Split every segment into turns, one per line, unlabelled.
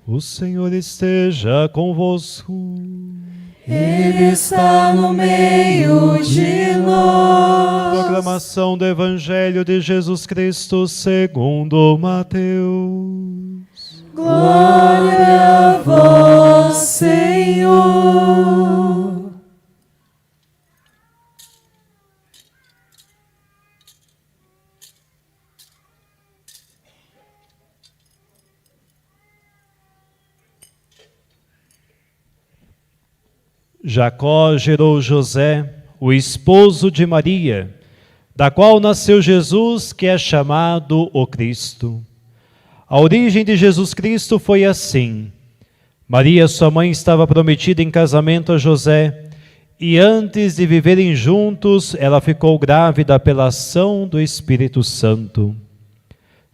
O Senhor esteja convosco.
Ele está no meio de nós.
Proclamação do Evangelho de Jesus Cristo segundo Mateus.
Glória a vós, Senhor.
Jacó gerou José, o esposo de Maria, da qual nasceu Jesus, que é chamado o Cristo. A origem de Jesus Cristo foi assim. Maria, sua mãe, estava prometida em casamento a José, e antes de viverem juntos, ela ficou grávida pela ação do Espírito Santo.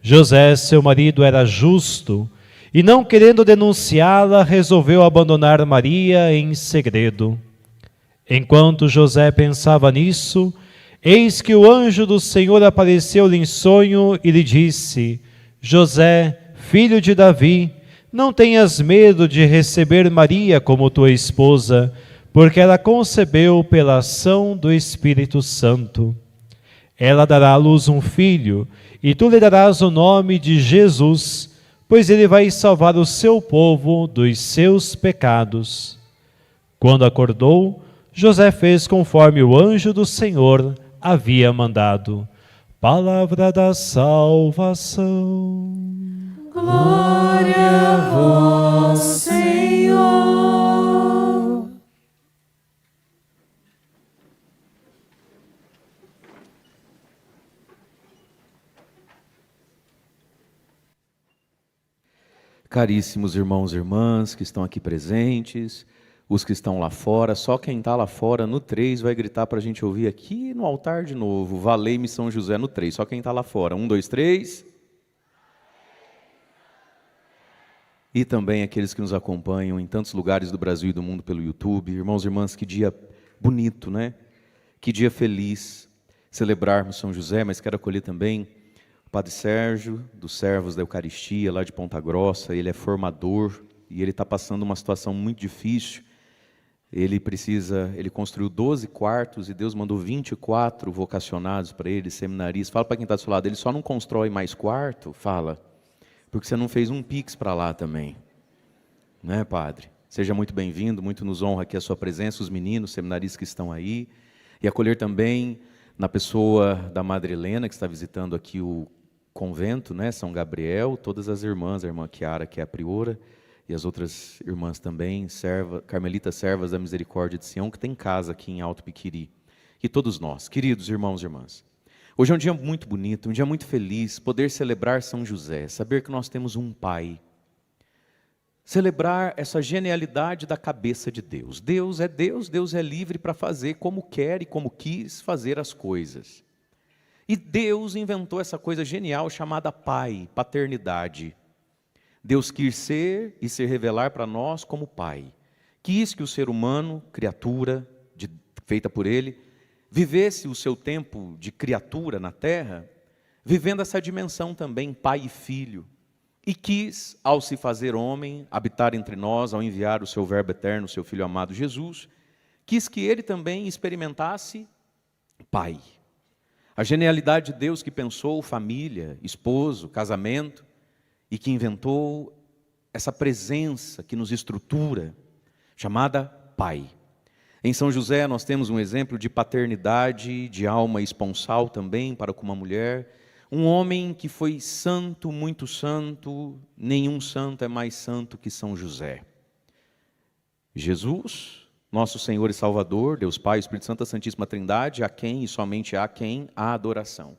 José, seu marido, era justo, e não querendo denunciá-la, resolveu abandonar Maria em segredo. Enquanto José pensava nisso, eis que o anjo do Senhor apareceu-lhe em sonho e lhe disse: José, filho de Davi, não tenhas medo de receber Maria como tua esposa, porque ela concebeu pela ação do Espírito Santo. Ela dará à luz um filho, e tu lhe darás o nome de Jesus, pois ele vai salvar o seu povo dos seus pecados. Quando acordou, José fez conforme o anjo do Senhor havia mandado. Palavra da salvação.
Glória a vós, Senhor.
Caríssimos irmãos e irmãs que estão aqui presentes, os que estão lá fora, só quem está lá fora no 3 vai gritar para a gente ouvir aqui no altar de novo, Valei-me São José no 3, só quem está lá fora, 1, 2, 3. E também aqueles que nos acompanham em tantos lugares do Brasil e do mundo pelo YouTube. Irmãos e irmãs, que dia bonito, né? Que dia feliz celebrarmos São José, mas quero acolher também o Padre Sérgio, dos Servos da Eucaristia, lá de Ponta Grossa. Ele é formador e ele está passando uma situação muito difícil. Ele construiu 12 quartos e Deus mandou 24 vocacionados para ele, seminaristas. Fala para quem está do seu lado, ele só não constrói mais quarto, fala, porque você não fez um pix para lá também. Né, Padre? Seja muito bem-vindo, muito nos honra aqui a sua presença, os meninos, seminaristas que estão aí. E acolher também na pessoa da Madre Helena, que está visitando aqui o convento, né, São Gabriel, todas as irmãs, a irmã Chiara, que é a priora, e as outras irmãs também, carmelitas servas da Misericórdia de Sião, que tem casa aqui em Alto Piquiri. E todos nós, queridos irmãos e irmãs. Hoje é um dia muito bonito, um dia muito feliz, poder celebrar São José, saber que nós temos um Pai. Celebrar essa genialidade da cabeça de Deus. Deus é Deus, Deus é livre para fazer como quer e como quis fazer as coisas. E Deus inventou essa coisa genial chamada Pai, paternidade. Deus quis ser e se revelar para nós como Pai. Quis que o ser humano, criatura feita por Ele, vivesse o seu tempo de criatura na terra, vivendo essa dimensão também, Pai e Filho. E quis, ao se fazer homem, habitar entre nós, ao enviar o seu Verbo eterno, o seu Filho amado Jesus, quis que Ele também experimentasse Pai. A genialidade de Deus que pensou família, esposo, casamento, e que inventou essa presença que nos estrutura, chamada Pai. Em São José nós temos um exemplo de paternidade, de alma esponsal também para com uma mulher, um homem que foi santo, muito santo, nenhum santo é mais santo que São José. Jesus, nosso Senhor e Salvador, Deus Pai, Espírito Santo, a Santíssima Trindade, a quem e somente a quem a adoração.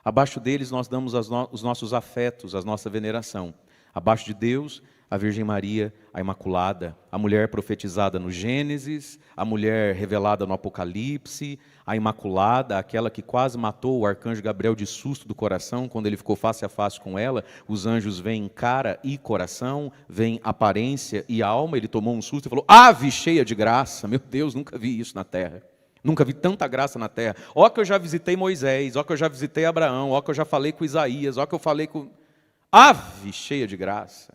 Abaixo deles nós damos os nossos afetos, a nossa veneração. Abaixo de Deus, a Virgem Maria, a Imaculada, a mulher profetizada no Gênesis, a mulher revelada no Apocalipse, a Imaculada, aquela que quase matou o arcanjo Gabriel de susto do coração, quando ele ficou face a face com ela. Os anjos veem cara e coração, veem aparência e alma. Ele tomou um susto e falou: ave cheia de graça. Meu Deus, nunca vi isso na terra. Nunca vi tanta graça na terra. Ó que eu já visitei Moisés, ó que eu já visitei Abraão, ó que eu já falei com Isaías, ó que eu falei com... Ave cheia de graça.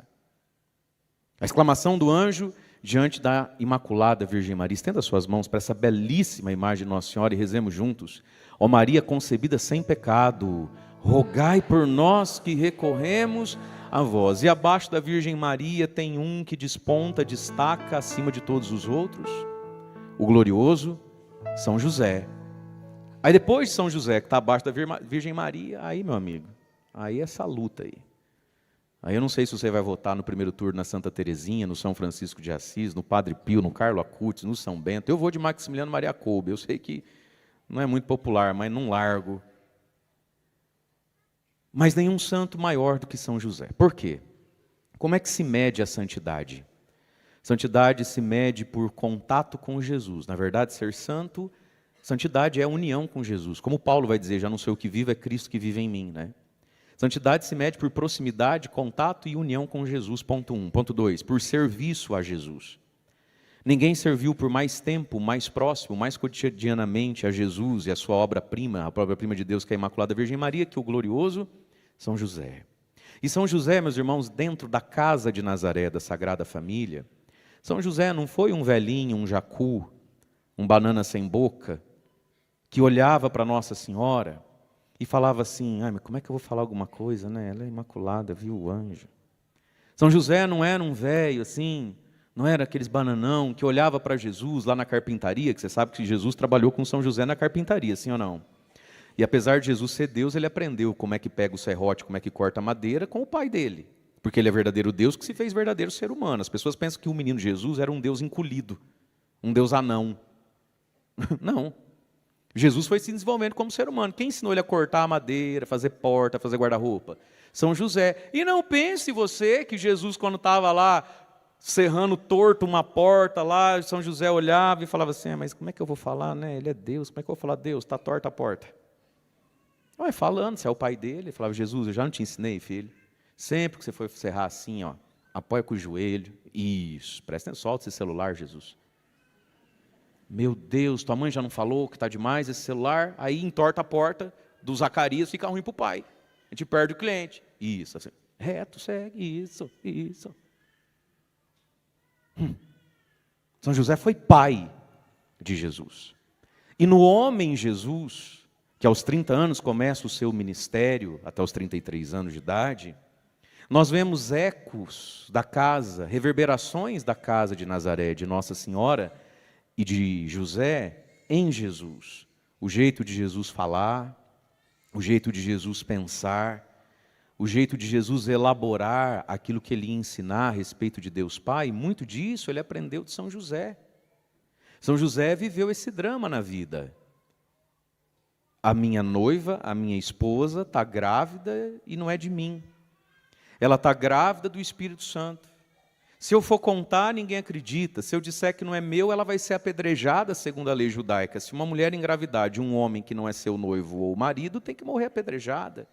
A exclamação do anjo diante da Imaculada Virgem Maria. Estenda suas mãos para essa belíssima imagem de Nossa Senhora e rezemos juntos. Ó Maria concebida sem pecado, rogai por nós que recorremos a vós. E abaixo da Virgem Maria tem um que desponta, destaca acima de todos os outros, o glorioso São José. Aí depois de São José, que está abaixo da Virgem Maria, aí meu amigo, aí é essa luta aí. Aí eu não sei se você vai votar no primeiro turno na Santa Terezinha, no São Francisco de Assis, no Padre Pio, no Carlo Acutis, no São Bento. Eu vou de Maximiliano Maria Kolbe. Eu sei que não é muito popular, mas não largo. Mas nenhum santo maior do que São José. Por quê? Como é que se mede a santidade? Santidade se mede por contato com Jesus. Na verdade, ser santo, santidade é a união com Jesus. Como Paulo vai dizer, já não sei o que vivo, é Cristo que vive em mim, né? Santidade se mede por proximidade, contato e união com Jesus, ponto 1. Ponto 2, por serviço a Jesus. Ninguém serviu por mais tempo, mais próximo, mais cotidianamente a Jesus e a sua obra-prima, a obra-prima de Deus, que é a Imaculada Virgem Maria, que o glorioso São José. E São José, meus irmãos, dentro da casa de Nazaré, da Sagrada Família, São José não foi um velhinho, um jacu, um banana sem boca, que olhava para Nossa Senhora e falava assim, mas como é que eu vou falar alguma coisa, né? Ela é imaculada, viu o anjo. São José não era um velho assim, não era aqueles bananão que olhava para Jesus lá na carpintaria, que você sabe que Jesus trabalhou com São José na carpintaria, sim ou não? E apesar de Jesus ser Deus, ele aprendeu como é que pega o serrote, como é que corta a madeira com o pai dele. Porque ele é verdadeiro Deus que se fez verdadeiro ser humano. As pessoas pensam que o menino Jesus era um Deus encolhido, um Deus anão. Não. Jesus foi se desenvolvendo como ser humano. Quem ensinou ele a cortar a madeira, fazer porta, fazer guarda-roupa? São José. E não pense você que Jesus, quando estava lá, serrando torto uma porta lá, São José olhava e falava assim, mas como é que eu vou falar, né? Ele é Deus, como é que eu vou falar Deus? Está torta a porta. Vai falando, você é o pai dele. Ele falava, Jesus, eu já não te ensinei, filho. Sempre que você for serrar assim, ó, apoia com o joelho. Isso, presta atenção, solta esse celular, Jesus. Meu Deus, tua mãe já não falou que está demais esse celular? Aí entorta a porta do Zacarias, fica ruim para o pai. A gente perde o cliente. Isso, assim, reto, segue, isso. São José foi pai de Jesus. E no homem Jesus, que aos 30 anos começa o seu ministério, até os 33 anos de idade, nós vemos ecos da casa, reverberações da casa de Nazaré, de Nossa Senhora e de José em Jesus. O jeito de Jesus falar, o jeito de Jesus pensar, o jeito de Jesus elaborar aquilo que ele ia ensinar a respeito de Deus Pai, muito disso ele aprendeu de São José. São José viveu esse drama na vida. A minha noiva, a minha esposa, está grávida e não é de mim. Ela está grávida do Espírito Santo. Se eu for contar, ninguém acredita. Se eu disser que não é meu, ela vai ser apedrejada segundo a lei judaica. Se uma mulher engravidar de um homem que não é seu noivo ou marido, tem que morrer apedrejada.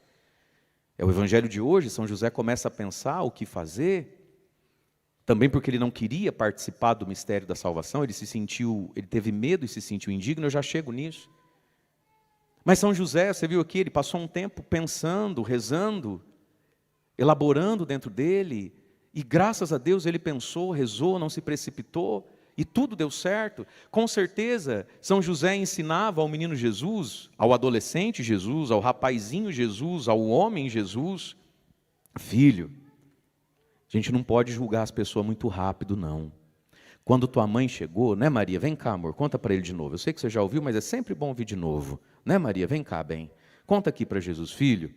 É o evangelho de hoje. São José começa a pensar o que fazer. Também porque ele não queria participar do mistério da salvação. Ele teve medo e se sentiu indigno. Eu já chego nisso. Mas São José, você viu aqui, ele passou um tempo pensando, rezando, elaborando dentro dele. E graças a Deus ele pensou, rezou, não se precipitou, e tudo deu certo. Com certeza, São José ensinava ao menino Jesus, ao adolescente Jesus, ao rapazinho Jesus, ao homem Jesus, filho, a gente não pode julgar as pessoas muito rápido, não. Quando tua mãe chegou, né Maria, vem cá amor, conta para ele de novo. Eu sei que você já ouviu, mas é sempre bom ouvir de novo. Né Maria, vem cá bem. Conta aqui para Jesus, filho,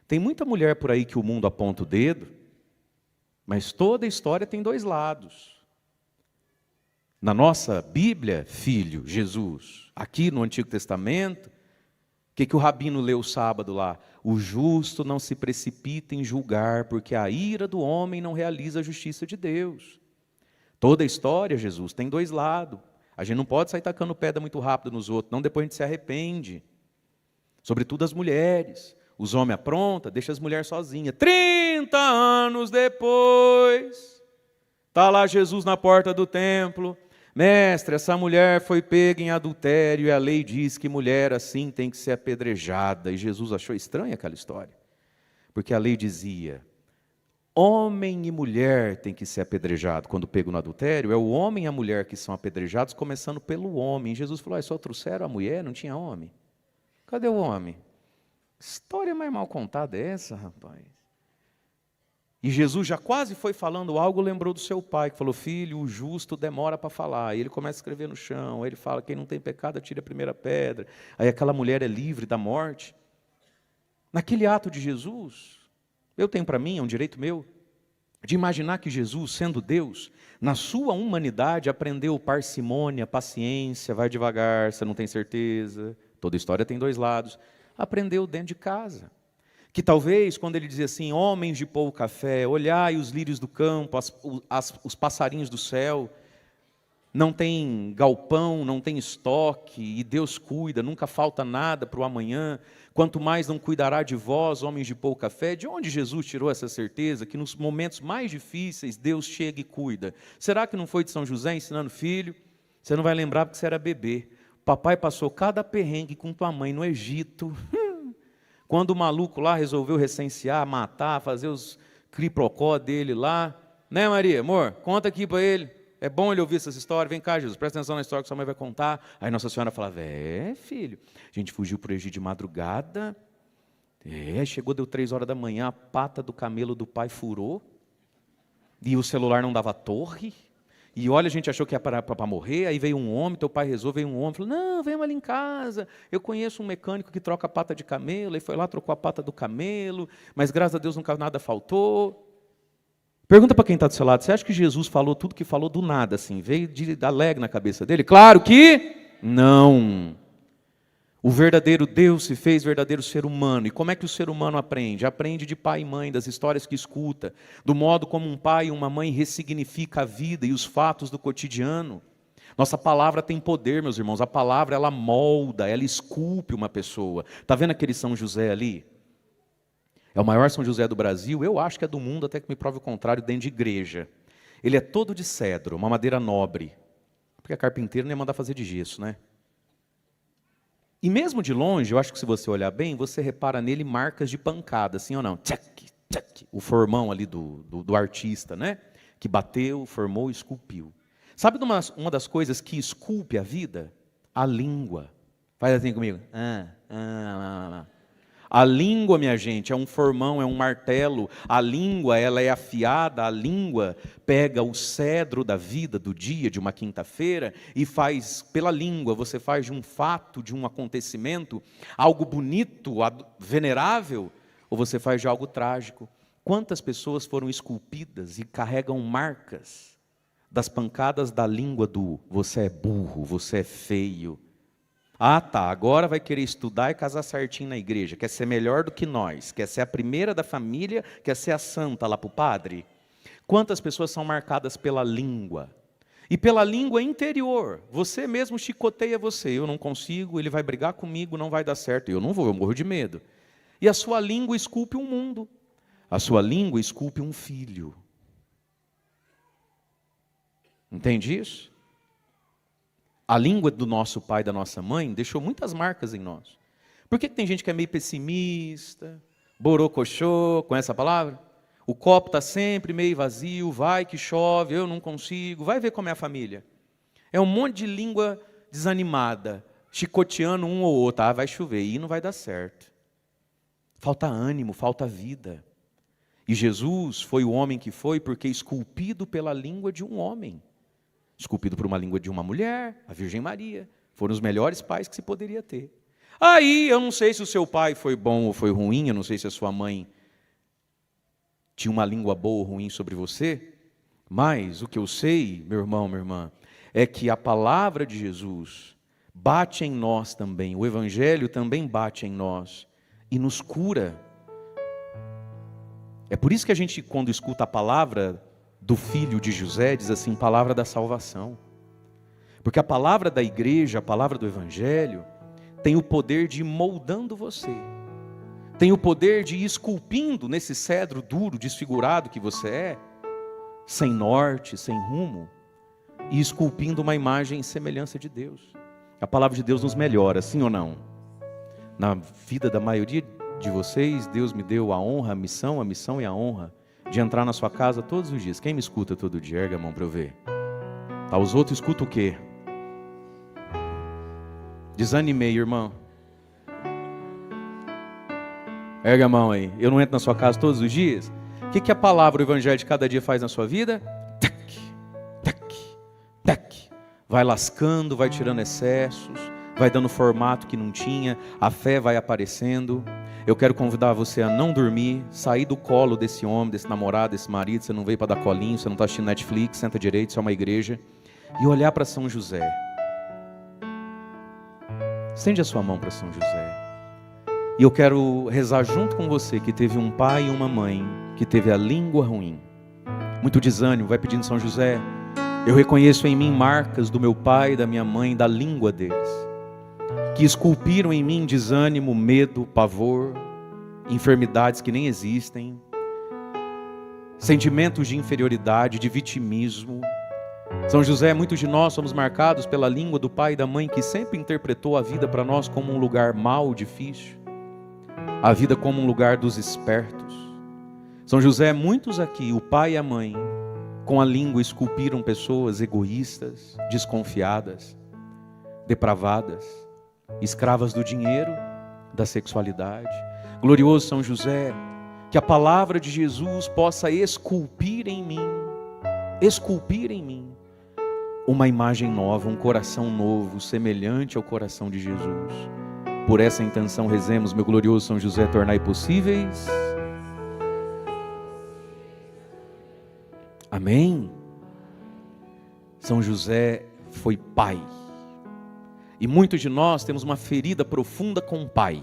tem muita mulher por aí que o mundo aponta o dedo, mas toda história tem dois lados. Na nossa Bíblia, filho, Jesus, aqui no Antigo Testamento, o que o rabino leu sábado lá? O justo não se precipita em julgar, porque a ira do homem não realiza a justiça de Deus. Toda história, Jesus, tem dois lados. A gente não pode sair tacando pedra muito rápido nos outros, não depois a gente se arrepende. Sobretudo as mulheres. Os homens aprontam, deixa as mulheres sozinhas. 30 anos depois, está lá Jesus na porta do templo. Mestre, essa mulher foi pega em adultério e a lei diz que mulher assim tem que ser apedrejada. E Jesus achou estranha aquela história. Porque a lei dizia, Homem e mulher têm que ser apedrejados. Quando pego no adultério, é o homem e a mulher que são apedrejados, começando pelo homem. Jesus falou, só trouxeram a mulher, não tinha homem. Cadê o homem? Que história mais mal contada é essa, rapaz? E Jesus já quase foi falando algo, lembrou do seu pai, que falou, filho, o justo demora para falar. E ele começa a escrever no chão, aí ele fala, quem não tem pecado, atire a primeira pedra. Aí aquela mulher é livre da morte. Naquele ato de Jesus, eu tenho para mim, é um direito meu, de imaginar que Jesus, sendo Deus, na sua humanidade, aprendeu parcimônia, paciência, vai devagar, você não tem certeza. Toda história tem dois lados. Aprendeu dentro de casa. Que talvez, quando ele dizia assim, homens de pouca fé, olhai os lírios do campo, os passarinhos do céu, não tem galpão, não tem estoque, e Deus cuida, nunca falta nada para o amanhã, quanto mais não cuidará de vós, homens de pouca fé. De onde Jesus tirou essa certeza que nos momentos mais difíceis Deus chega e cuida? Será que não foi de São José ensinando filho? Você não vai lembrar porque você era bebê. Papai passou cada perrengue com tua mãe no Egito. Quando o maluco lá resolveu recensear, matar, fazer os criprocó dele lá. Né, Maria? Amor, conta aqui para ele. É bom ele ouvir essas histórias. Vem cá, Jesus, presta atenção na história que sua mãe vai contar. Aí Nossa Senhora falava, filho, a gente fugiu por Egito de madrugada. Chegou, deu 3 horas da manhã, a pata do camelo do pai furou. E o celular não dava torre. E olha, a gente achou que ia para morrer, aí veio um homem, teu pai rezou, veio um homem, falou, não, vem ali em casa, eu conheço um mecânico que troca a pata de camelo, aí foi lá, trocou a pata do camelo, mas graças a Deus nunca nada faltou. Pergunta para quem está do seu lado, você acha que Jesus falou tudo que falou do nada, assim, veio de alegre na cabeça dele? Claro que não. O verdadeiro Deus se fez verdadeiro ser humano. E como é que o ser humano aprende? Aprende de pai e mãe, das histórias que escuta, do modo como um pai e uma mãe ressignifica a vida e os fatos do cotidiano. Nossa palavra tem poder, meus irmãos. A palavra, ela molda, ela esculpe uma pessoa. Está vendo aquele São José ali? É o maior São José do Brasil, eu acho que é do mundo, até que me prove o contrário, dentro de igreja. Ele é todo de cedro, uma madeira nobre. Porque a carpinteira não ia mandar fazer de gesso, né? E mesmo de longe, eu acho que se você olhar bem, você repara nele marcas de pancada, sim ou não? Tchac, tchac, o formão ali do artista, né? Que bateu, formou, esculpiu. Sabe uma das coisas que esculpe a vida? A língua. Faz assim comigo. A língua, minha gente, é um formão, é um martelo. A língua, ela é afiada. A língua pega o cedro da vida, do dia, de uma quinta-feira, e faz, pela língua, você faz de um fato, de um acontecimento, algo bonito, venerável, ou você faz de algo trágico. Quantas pessoas foram esculpidas e carregam marcas das pancadas da língua do você é burro, você é feio. Ah, tá, agora vai querer estudar e casar certinho na igreja, quer ser melhor do que nós, quer ser a primeira da família, quer ser a santa lá para o padre. Quantas pessoas são marcadas pela língua? E pela língua interior, você mesmo chicoteia você, eu não consigo, ele vai brigar comigo, não vai dar certo, eu não vou, eu morro de medo. E a sua língua esculpe um mundo, a sua língua esculpe um filho. Entende isso? A língua do nosso pai e da nossa mãe deixou muitas marcas em nós. Por que tem gente que é meio pessimista, borocochô, conhece a palavra? O copo está sempre meio vazio, vai que chove, eu não consigo, vai ver como é a família. É um monte de língua desanimada, chicoteando um ou outro, vai chover, e não vai dar certo. Falta ânimo, falta vida. E Jesus foi o homem que foi porque esculpido pela língua de um homem. Esculpido por uma língua de uma mulher, a Virgem Maria. Foram os melhores pais que se poderia ter. Aí, eu não sei se o seu pai foi bom ou foi ruim, eu não sei se a sua mãe tinha uma língua boa ou ruim sobre você, mas o que eu sei, meu irmão, minha irmã, é que a palavra de Jesus bate em nós também, o Evangelho também bate em nós e nos cura. É por isso que a gente, quando escuta a palavra do filho de José, diz assim, palavra da salvação. Porque a palavra da igreja, a palavra do evangelho, tem o poder de ir moldando você. Tem o poder de ir esculpindo nesse cedro duro, desfigurado que você é, sem norte, sem rumo, e esculpindo uma imagem e semelhança de Deus. A palavra de Deus nos melhora, sim ou não? Na vida da maioria de vocês, Deus me deu a honra, a missão e a honra de entrar na sua casa todos os dias. Quem me escuta todo dia? Erga a mão para eu ver. Tá, os outros escutam o quê? Desanimei, irmão. Erga a mão aí. Eu não entro na sua casa todos os dias? O que a palavra, o evangelho de cada dia faz na sua vida? Tac, tac, tac. Vai lascando, vai tirando excessos, vai dando formato que não tinha, a fé vai aparecendo. Eu quero convidar você a não dormir, sair do colo desse homem, desse namorado, desse marido. Você não veio para dar colinho, você não está assistindo Netflix, senta direito, isso é uma igreja. E olhar para São José. Estende a sua mão para São José. E eu quero rezar junto com você que teve um pai e uma mãe que teve a língua ruim. Muito desânimo, vai pedindo São José. Eu reconheço em mim marcas do meu pai, da minha mãe, da língua deles, que esculpiram em mim desânimo, medo, pavor, enfermidades que nem existem, sentimentos de inferioridade, de vitimismo. São José, muitos de nós somos marcados pela língua do pai e da mãe que sempre interpretou a vida para nós como um lugar mau, difícil, a vida como um lugar dos espertos. São José, muitos aqui, o pai e a mãe, com a língua esculpiram pessoas egoístas, desconfiadas, depravadas, escravas do dinheiro, da sexualidade. Glorioso São José, que a palavra de Jesus possa esculpir em mim uma imagem nova, um coração novo, semelhante ao coração de Jesus. Por essa intenção rezemos, meu glorioso São José, tornai possíveis. Amém? São José foi pai. E muitos de nós temos uma ferida profunda com o pai.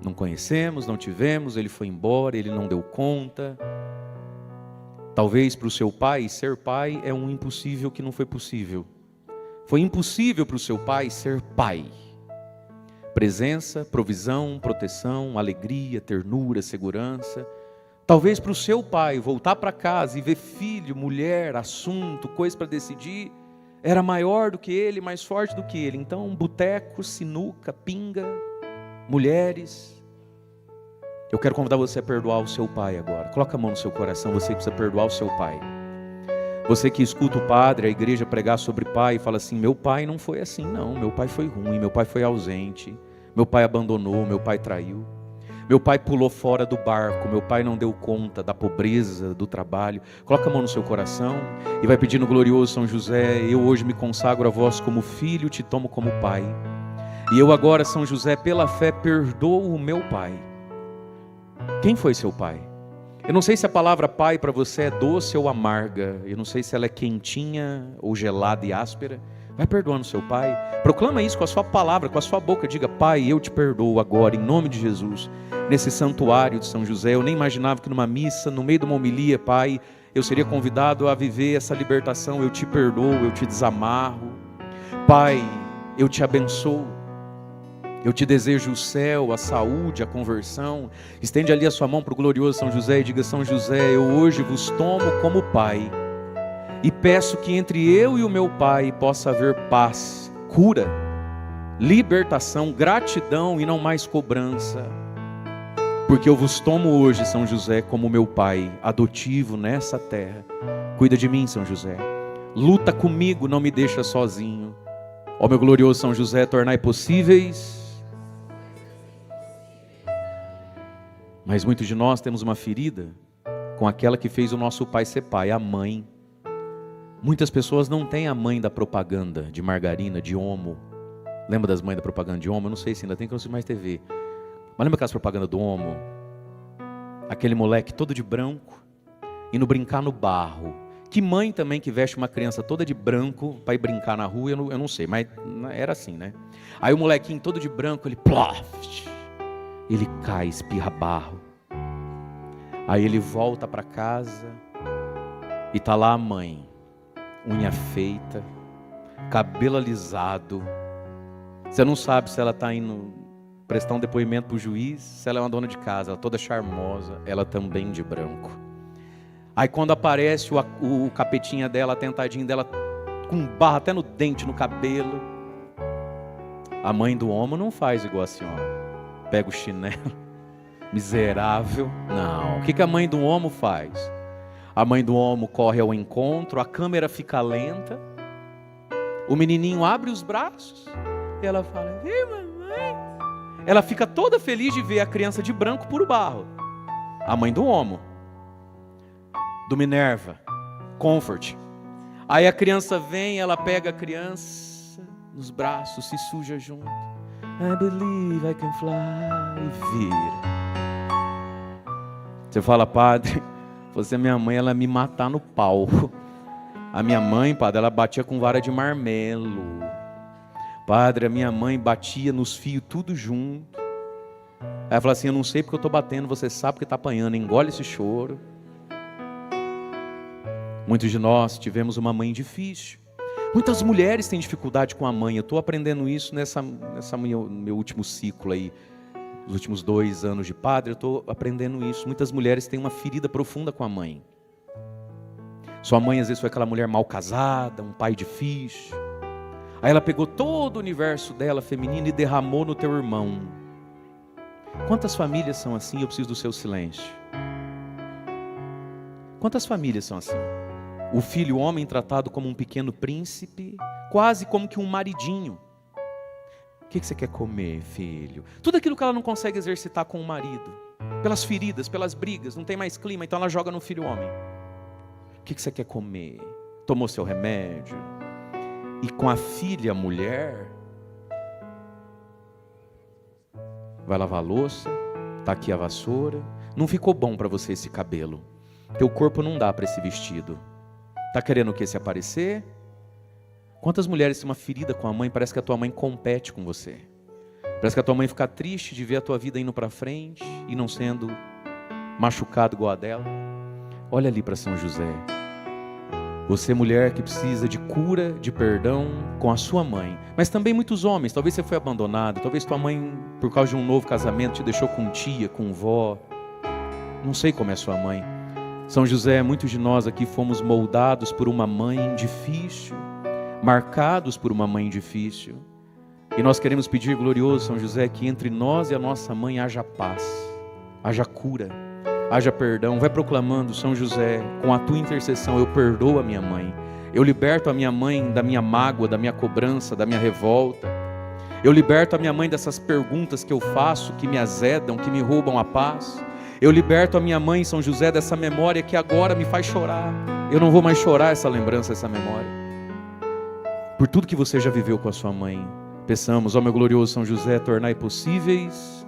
Não conhecemos, não tivemos, ele foi embora, ele não deu conta. Talvez para o seu pai, ser pai é um impossível que não foi possível. Foi impossível para o seu pai ser pai. Presença, provisão, proteção, alegria, ternura, segurança. Talvez para o seu pai voltar para casa e ver filho, mulher, assunto, coisa para decidir, era maior do que ele, mais forte do que ele. Então, boteco, sinuca, pinga, mulheres. Eu quero convidar você a perdoar o seu pai agora. Coloca a mão no seu coração, você que precisa perdoar o seu pai. Você que escuta o padre, a igreja pregar sobre pai e fala assim, meu pai não foi assim, não. Meu pai foi ruim, meu pai foi ausente, meu pai abandonou, meu pai traiu. Meu pai pulou fora do barco, meu pai não deu conta da pobreza, do trabalho. Coloca a mão no seu coração e vai pedindo, glorioso São José, eu hoje me consagro a vós como filho, te tomo como pai. E eu agora, São José, pela fé, perdoo o meu pai. Quem foi seu pai? Eu não sei se a palavra pai para você é doce ou amarga. Eu não sei se ela é quentinha ou gelada e áspera. Vai perdoando seu pai. Proclama isso com a sua palavra, com a sua boca. Diga, pai, eu te perdoo agora, em nome de Jesus. Nesse santuário de São José, eu nem imaginava que numa missa, no meio de uma homilia, pai, eu seria convidado a viver essa libertação. Eu te perdoo, eu te desamarro. Pai, eu te abençoo. Eu te desejo o céu, a saúde, a conversão. Estende ali a sua mão para o glorioso São José e diga, São José, eu hoje vos tomo como pai. E peço que entre eu e o meu pai possa haver paz, cura, libertação, gratidão e não mais cobrança. Porque eu vos tomo hoje, São José, como meu pai adotivo nessa terra. Cuida de mim, São José. Luta comigo, não me deixa sozinho. Ó meu glorioso São José, tornai possíveis. Mas muitos de nós temos uma ferida com aquela que fez o nosso pai ser pai, a mãe. Muitas pessoas não têm a mãe da propaganda de margarina, de Omo. Lembra das mães da propaganda de Omo? Eu não sei se ainda tem, que eu não sei mais TV. Mas lembra aquelas propagandas do Omo? Aquele moleque todo de branco, indo brincar no barro. Que mãe também que veste uma criança toda de branco para ir brincar na rua, eu não sei, mas era assim, né? Aí o molequinho todo de branco, ele ploft, ele cai, espirra barro. Aí ele volta para casa e tá lá a mãe, unha feita, cabelo alisado. Você não sabe se ela está indo prestar um depoimento para o juiz, se ela é uma dona de casa, ela toda charmosa, ela também de branco. Aí quando aparece o capetinha dela, a tentadinha dela, com barro até no dente, no cabelo, a mãe do homem não faz igual a senhora. Pega o chinelo, Miserável. Não. O que a mãe do homo faz? A mãe do homo corre ao encontro, a câmera fica lenta, o menininho abre os braços e ela fala: vem, mamãe. Ela fica toda feliz de ver a criança de branco puro barro. A mãe do homo, do Minerva, Comfort. Aí a criança vem, ela pega a criança nos braços, se suja junto. I believe I can fly. E vira. Você fala: padre, você é minha mãe, ela me matar no pau. A minha mãe, padre, ela batia com vara de marmelo. Padre, a minha mãe batia nos fios tudo junto. Aí ela fala assim: eu não sei porque eu estou batendo, você sabe que está apanhando, engole esse choro. Muitos de nós tivemos uma mãe difícil. Muitas mulheres têm dificuldade com a mãe. Eu estou aprendendo isso nessa meu último ciclo aí. Os últimos 2 anos de padre, eu estou aprendendo isso. Muitas mulheres têm uma ferida profunda com a mãe. Sua mãe às vezes foi aquela mulher mal casada, um pai difícil. Aí ela pegou todo o universo dela feminino e derramou no teu irmão. Quantas famílias são assim? Eu preciso do seu silêncio. Quantas famílias são assim? O filho homem tratado como um pequeno príncipe, quase como que um maridinho. O que você quer comer, filho? Tudo aquilo que ela não consegue exercitar com o marido. Pelas feridas, pelas brigas, não tem mais clima, então ela joga no filho homem. O que você quer comer? Tomou seu remédio? E com a filha mulher, vai lavar a louça, tá aqui a vassoura. Não ficou bom para você esse cabelo. Teu corpo não dá para esse vestido. Tá querendo o que? Se aparecer? Quantas mulheres têm uma ferida com a mãe? Parece que a tua mãe compete com você. Parece que a tua mãe fica triste de ver a tua vida indo para frente e não sendo machucado igual a dela. Olha ali para São José. Você, mulher que precisa de cura, de perdão com a sua mãe. Mas também muitos homens. Talvez você foi abandonado. Talvez tua mãe, por causa de um novo casamento, te deixou com tia, com vó. Não sei como é sua mãe. São José, muitos de nós aqui fomos moldados por uma mãe difícil, marcados por uma mãe difícil. E nós queremos pedir, glorioso São José, que entre nós e a nossa mãe haja paz, haja cura, haja perdão. Vai proclamando: São José, com a tua intercessão eu perdoo a minha mãe. Eu liberto a minha mãe da minha mágoa, da minha cobrança, da minha revolta. Eu liberto a minha mãe dessas perguntas que eu faço, que me azedam, que me roubam a paz. Eu liberto a minha mãe, São José, dessa memória que agora me faz chorar. Eu não vou mais chorar essa lembrança, essa memória. Por tudo que você já viveu com a sua mãe, peçamos, ó meu glorioso São José, tornai possíveis.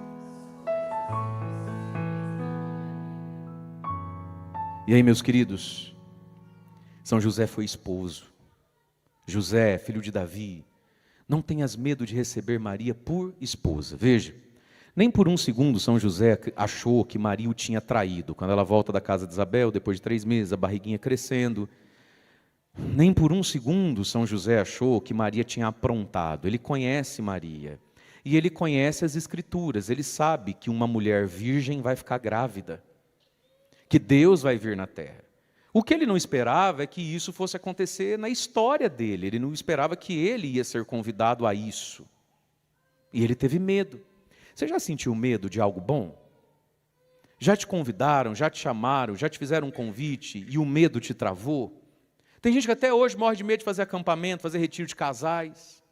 E aí, meus queridos, São José foi esposo. José, filho de Davi, não tenhas medo de receber Maria por esposa. Veja. Nem por um segundo São José achou que Maria o tinha traído. Quando ela volta da casa de Isabel, depois de 3 meses, a barriguinha crescendo. Nem por um segundo São José achou que Maria tinha aprontado. Ele conhece Maria. E ele conhece as Escrituras. Ele sabe que uma mulher virgem vai ficar grávida. Que Deus vai vir na terra. O que ele não esperava é que isso fosse acontecer na história dele. Ele não esperava que ele ia ser convidado a isso. E ele teve medo. Você já sentiu medo de algo bom? Já te convidaram, já te chamaram, já te fizeram um convite e o medo te travou? Tem gente que até hoje morre de medo de fazer acampamento, fazer retiro de casais.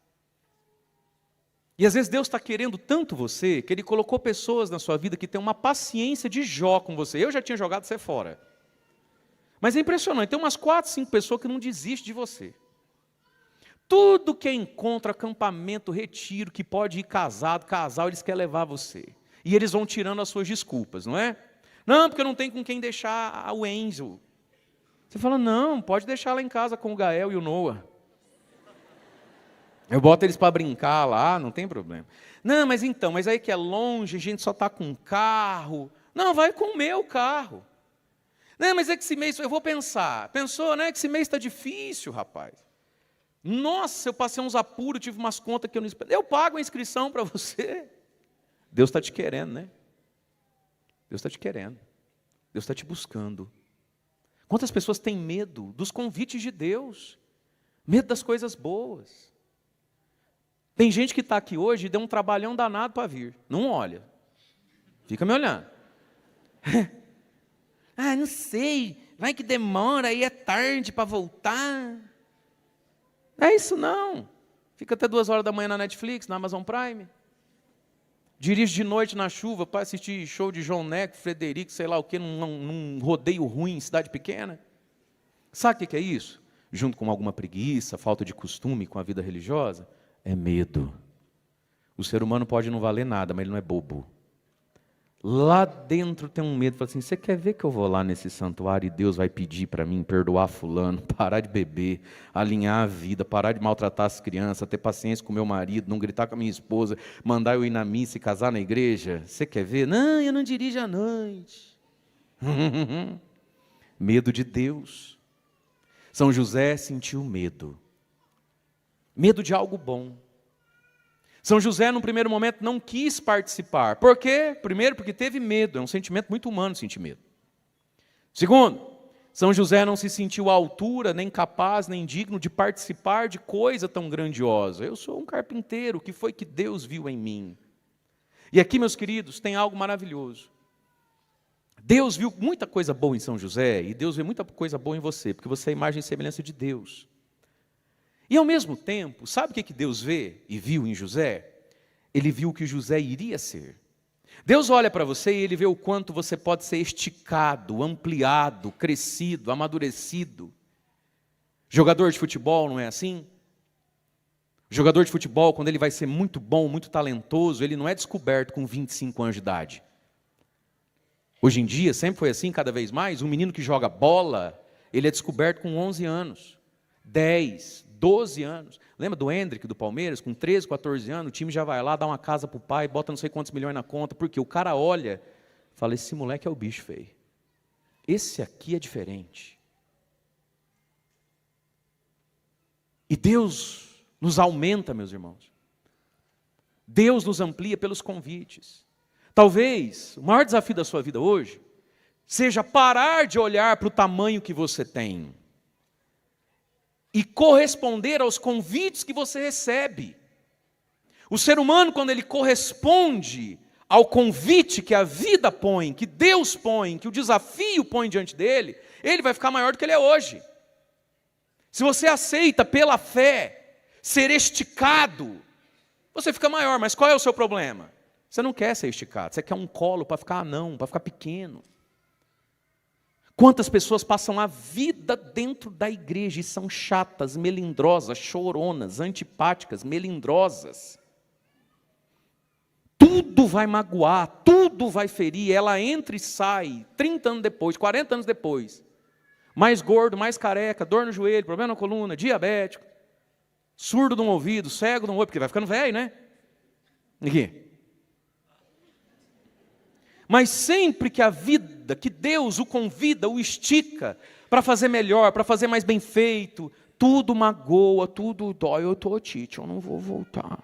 E às vezes Deus está querendo tanto você, que Ele colocou pessoas na sua vida que têm uma paciência de Jó com você. Eu já tinha jogado você fora. Mas é impressionante, tem umas 4, 5 pessoas que não desistem de você. Tudo que é encontro, acampamento, retiro, que pode ir casado, casal, eles querem levar você. E eles vão tirando as suas desculpas, não é? Não, porque eu não tenho com quem deixar o Enzo. Você fala: não, pode deixar lá em casa com o Gael e o Noah. Eu boto eles para brincar lá, não tem problema. Não, mas então, mas aí que é longe, a gente só está com carro. Não, vai com o meu carro. Não, mas é que esse mês, eu vou pensar. Pensou, né, que esse mês está difícil, rapaz. Nossa, eu passei uns apuros, tive umas contas que eu não esperava. Eu pago a inscrição para você. Deus está te querendo, né? Deus está te querendo. Deus está te buscando. Quantas pessoas têm medo dos convites de Deus? Medo das coisas boas. Tem gente que está aqui hoje e deu um trabalhão danado para vir. Não olha. Fica me olhando. Ah, não sei, vai que demora, aí é tarde para voltar. Não é isso não. Fica até 2 horas da manhã na Netflix, na Amazon Prime. Dirige de noite na chuva para assistir show de João Neco, Frederico, sei lá o quê, num rodeio ruim em cidade pequena. Sabe o que é isso? Junto com alguma preguiça, falta de costume com a vida religiosa, é medo. O ser humano pode não valer nada, mas ele não é bobo. Lá dentro tem um medo, fala assim, você quer ver que eu vou lá nesse santuário e Deus vai pedir para mim perdoar fulano, parar de beber, alinhar a vida, parar de maltratar as crianças, ter paciência com meu marido, não gritar com a minha esposa, mandar eu ir na missa e casar na igreja? Você quer ver? Não, eu não dirijo à noite. Medo de Deus. São José sentiu medo. Medo de algo bom. São José, num primeiro momento, não quis participar. Por quê? Primeiro, porque teve medo. É um sentimento muito humano sentir medo. Segundo, São José não se sentiu à altura, nem capaz, nem digno de participar de coisa tão grandiosa. Eu sou um carpinteiro, o que foi que Deus viu em mim? E aqui, meus queridos, tem algo maravilhoso. Deus viu muita coisa boa em São José, e Deus vê muita coisa boa em você, porque você é a imagem e semelhança de Deus. E ao mesmo tempo, sabe o que Deus vê e viu em José? Ele viu o que José iria ser. Deus olha para você e Ele vê o quanto você pode ser esticado, ampliado, crescido, amadurecido. Jogador de futebol não é assim? Jogador de futebol, quando ele vai ser muito bom, muito talentoso, ele não é descoberto com 25 anos de idade. Hoje em dia, sempre foi assim, cada vez mais, um menino que joga bola, ele é descoberto com 11 anos, 10, 12 anos. Lembra do Hendrick, do Palmeiras? Com 13, 14 anos, o time já vai lá, dá uma casa para o pai, bota não sei quantos milhões na conta, porque o cara olha, fala, esse moleque é o bicho feio. Esse aqui é diferente. E Deus nos aumenta, meus irmãos. Deus nos amplia pelos convites. Talvez o maior desafio da sua vida hoje seja parar de olhar para o tamanho que você tem e corresponder aos convites que você recebe. O ser humano, quando ele corresponde ao convite que a vida põe, que Deus põe, que o desafio põe diante dele, ele vai ficar maior do que ele é hoje. Se você aceita pela fé ser esticado, você fica maior, mas qual é o seu problema? Você não quer ser esticado, você quer um colo para ficar anão, para ficar pequeno. Quantas pessoas passam a vida dentro da igreja e são chatas, melindrosas, choronas, antipáticas, melindrosas. Tudo vai magoar, tudo vai ferir, ela entra e sai, 30 anos depois, 40 anos depois. Mais gordo, mais careca, dor no joelho, problema na coluna, diabético, surdo de um ouvido, cego de um outro, porque vai ficando velho, né? Aqui. Mas sempre que a vida, que Deus o convida, o estica, para fazer melhor, para fazer mais bem feito, tudo magoa, tudo dói, eu estou tite, eu não vou voltar.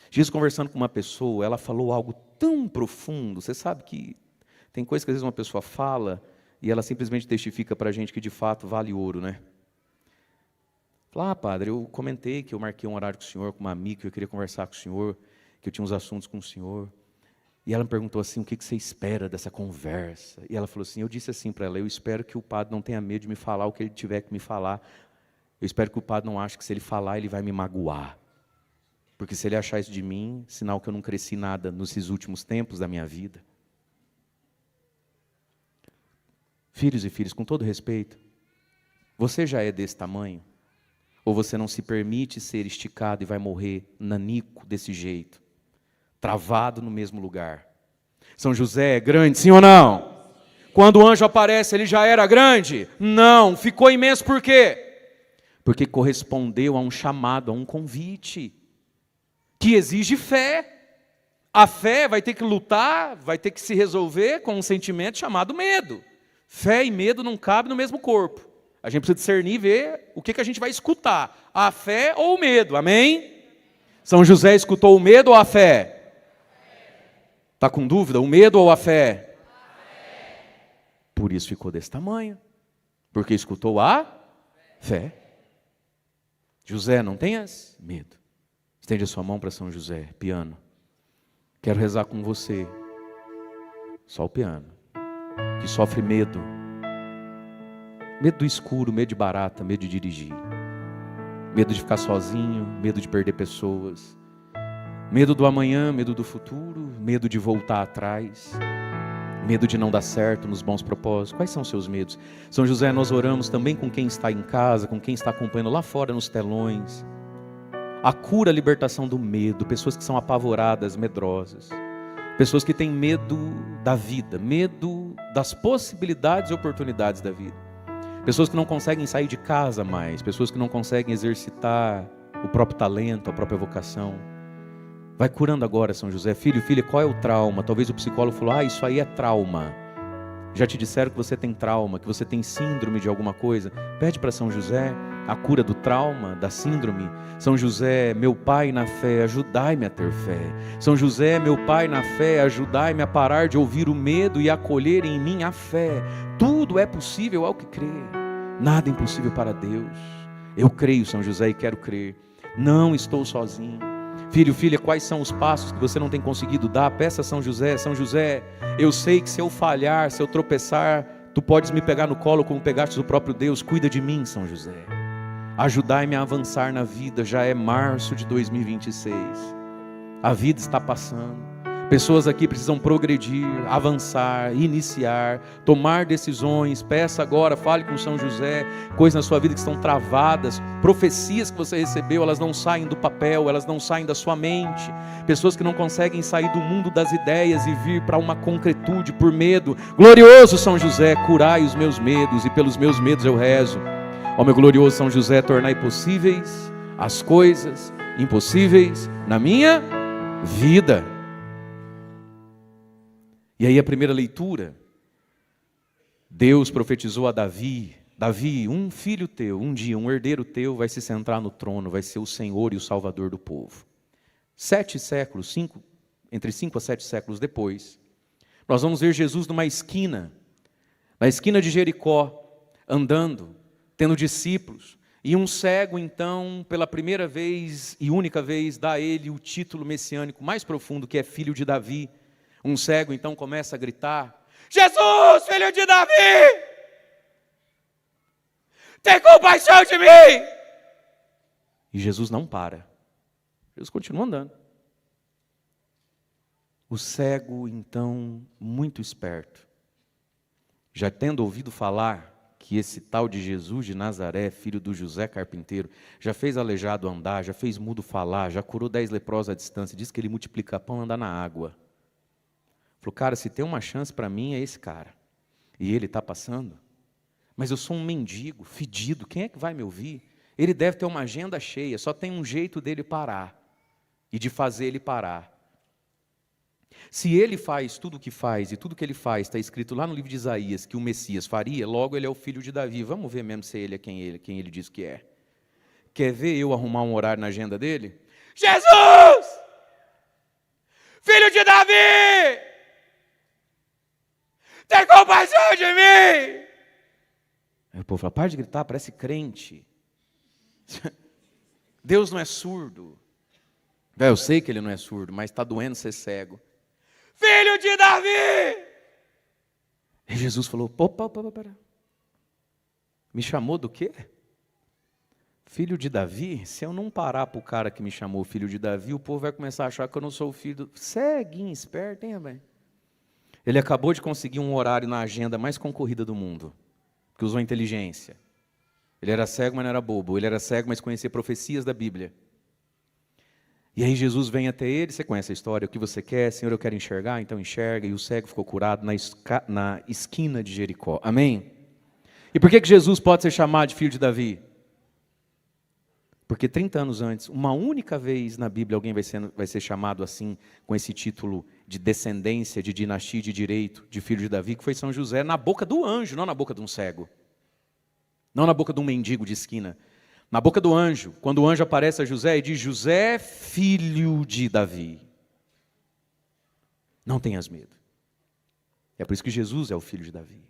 Jesus conversando com uma pessoa, ela falou algo tão profundo, você sabe que tem coisas que às vezes uma pessoa fala, e ela simplesmente testifica para a gente que de fato vale ouro, né? Fala, padre, eu comentei que eu marquei um horário com o senhor, com uma amiga, que eu queria conversar com o senhor, que eu tinha uns assuntos com o senhor. E ela me perguntou assim, o que você espera dessa conversa? E ela falou assim, eu disse assim para ela, eu espero que o padre não tenha medo de me falar o que ele tiver que me falar. Eu espero que o padre não ache que se ele falar, ele vai me magoar. Porque se ele achar isso de mim, sinal que eu não cresci nada nesses últimos tempos da minha vida. Filhos e filhas, com todo respeito, você já é desse tamanho? Ou você não se permite ser esticado e vai morrer nanico desse jeito? Travado no mesmo lugar. São José é grande, sim ou não? Quando o anjo aparece, ele já era grande? Não, ficou imenso por quê? Porque correspondeu a um chamado, a um convite, que exige fé. A fé vai ter que lutar, vai ter que se resolver com um sentimento chamado medo. Fé e medo não cabem no mesmo corpo. A gente precisa discernir e ver o que a gente vai escutar, a fé ou o medo, amém? São José escutou o medo ou a fé? Está com dúvida? O medo ou a fé? Por isso ficou desse tamanho. Porque escutou a fé. José, não tenhas medo. Estende a sua mão para São José, piano. Quero rezar com você. Só o piano. Que sofre medo. Medo do escuro, medo de barata, medo de dirigir. Medo de ficar sozinho, medo de perder pessoas. Medo do amanhã, medo do futuro, medo de voltar atrás. Medo de não dar certo nos bons propósitos. Quais são os seus medos? São José, nós oramos também com quem está em casa, com quem está acompanhando lá fora nos telões. A cura, a libertação do medo. Pessoas que são apavoradas, medrosas. Pessoas que têm medo da vida, medo das possibilidades e oportunidades da vida. Pessoas que não conseguem sair de casa mais. Pessoas que não conseguem exercitar o próprio talento, a própria vocação. Vai curando agora, São José. Filho, filha, qual é o trauma? Talvez o psicólogo falou, isso aí é trauma. Já te disseram que você tem trauma, que você tem síndrome de alguma coisa. Pede para São José a cura do trauma, da síndrome. São José, meu Pai na fé, ajudai-me a ter fé. São José, meu Pai na fé, ajudai-me a parar de ouvir o medo e acolher em mim a fé. Tudo é possível ao que crê. Nada é impossível para Deus. Eu creio, São José, e quero crer. Não estou sozinho. Filho, filha, quais são os passos que você não tem conseguido dar? Peça a São José, eu sei que se eu falhar, se eu tropeçar, tu podes me pegar no colo como pegaste o próprio Deus. Cuida de mim, São José. Ajudai-me a avançar na vida. Já é março de 2026. A vida está passando. Pessoas aqui precisam progredir, avançar, iniciar, tomar decisões. Peça agora, fale com São José, coisas na sua vida que estão travadas, profecias que você recebeu, elas não saem do papel, elas não saem da sua mente. Pessoas que não conseguem sair do mundo das ideias e vir para uma concretude por medo. Glorioso São José, curai os meus medos e pelos meus medos eu rezo. Ó meu glorioso São José, tornai possíveis as coisas impossíveis na minha vida. E aí a primeira leitura, Deus profetizou a Davi, um filho teu, um dia, um herdeiro teu vai se sentar no trono, vai ser o Senhor e o Salvador do povo. 7 séculos, entre 5 a 7 séculos depois, nós vamos ver Jesus numa esquina, na esquina de Jericó, andando, tendo discípulos, e um cego então, pela primeira vez e única vez, dá a ele o título messiânico mais profundo, que é filho de Davi. Um cego então começa a gritar, Jesus, filho de Davi, tem compaixão de mim. E Jesus não para, Jesus continua andando. O cego então, muito esperto, já tendo ouvido falar que esse tal de Jesus de Nazaré, filho do José carpinteiro, já fez aleijado andar, já fez mudo falar, já curou 10 leprosos à distância, diz que ele multiplica pão e anda na água. Falou, cara, se tem uma chance para mim é esse cara. E ele está passando. Mas eu sou um mendigo, fedido, quem é que vai me ouvir? Ele deve ter uma agenda cheia, só tem um jeito dele parar. E de fazer ele parar. Se ele faz tudo o que faz, e tudo que ele faz está escrito lá no livro de Isaías, que o Messias faria, logo ele é o filho de Davi. Vamos ver mesmo se ele é quem ele diz que é. Quer ver eu arrumar um horário na agenda dele? Jesus! Filho de Davi! Tem compaixão de mim! Aí o povo fala, para de gritar, parece crente. Deus não é surdo. Eu sei que ele não é surdo, mas está doendo ser cego. Filho de Davi! E Jesus falou, opa, pera. Me chamou do quê? Filho de Davi? Se eu não parar para o cara que me chamou filho de Davi, o povo vai começar a achar que eu não sou o filho do... Ceguinho, esperto, hein, rapaz? Ele acabou de conseguir um horário na agenda mais concorrida do mundo, que usou inteligência. Ele era cego, mas não era bobo. Ele era cego, mas conhecia profecias da Bíblia. E aí Jesus vem até ele, você conhece a história, o que você quer? Senhor, eu quero enxergar, então enxerga. E o cego ficou curado na esquina de Jericó. Amém? E por que Jesus pode ser chamado de filho de Davi? Porque 30 anos antes, uma única vez na Bíblia, alguém vai ser chamado assim, com esse título de descendência, de dinastia, de direito, de filho de Davi, que foi São José, na boca do anjo, não na boca de um cego. Não na boca de um mendigo de esquina. Na boca do anjo, quando o anjo aparece a José e diz, José, filho de Davi. Não tenhas medo. É por isso que Jesus é o filho de Davi.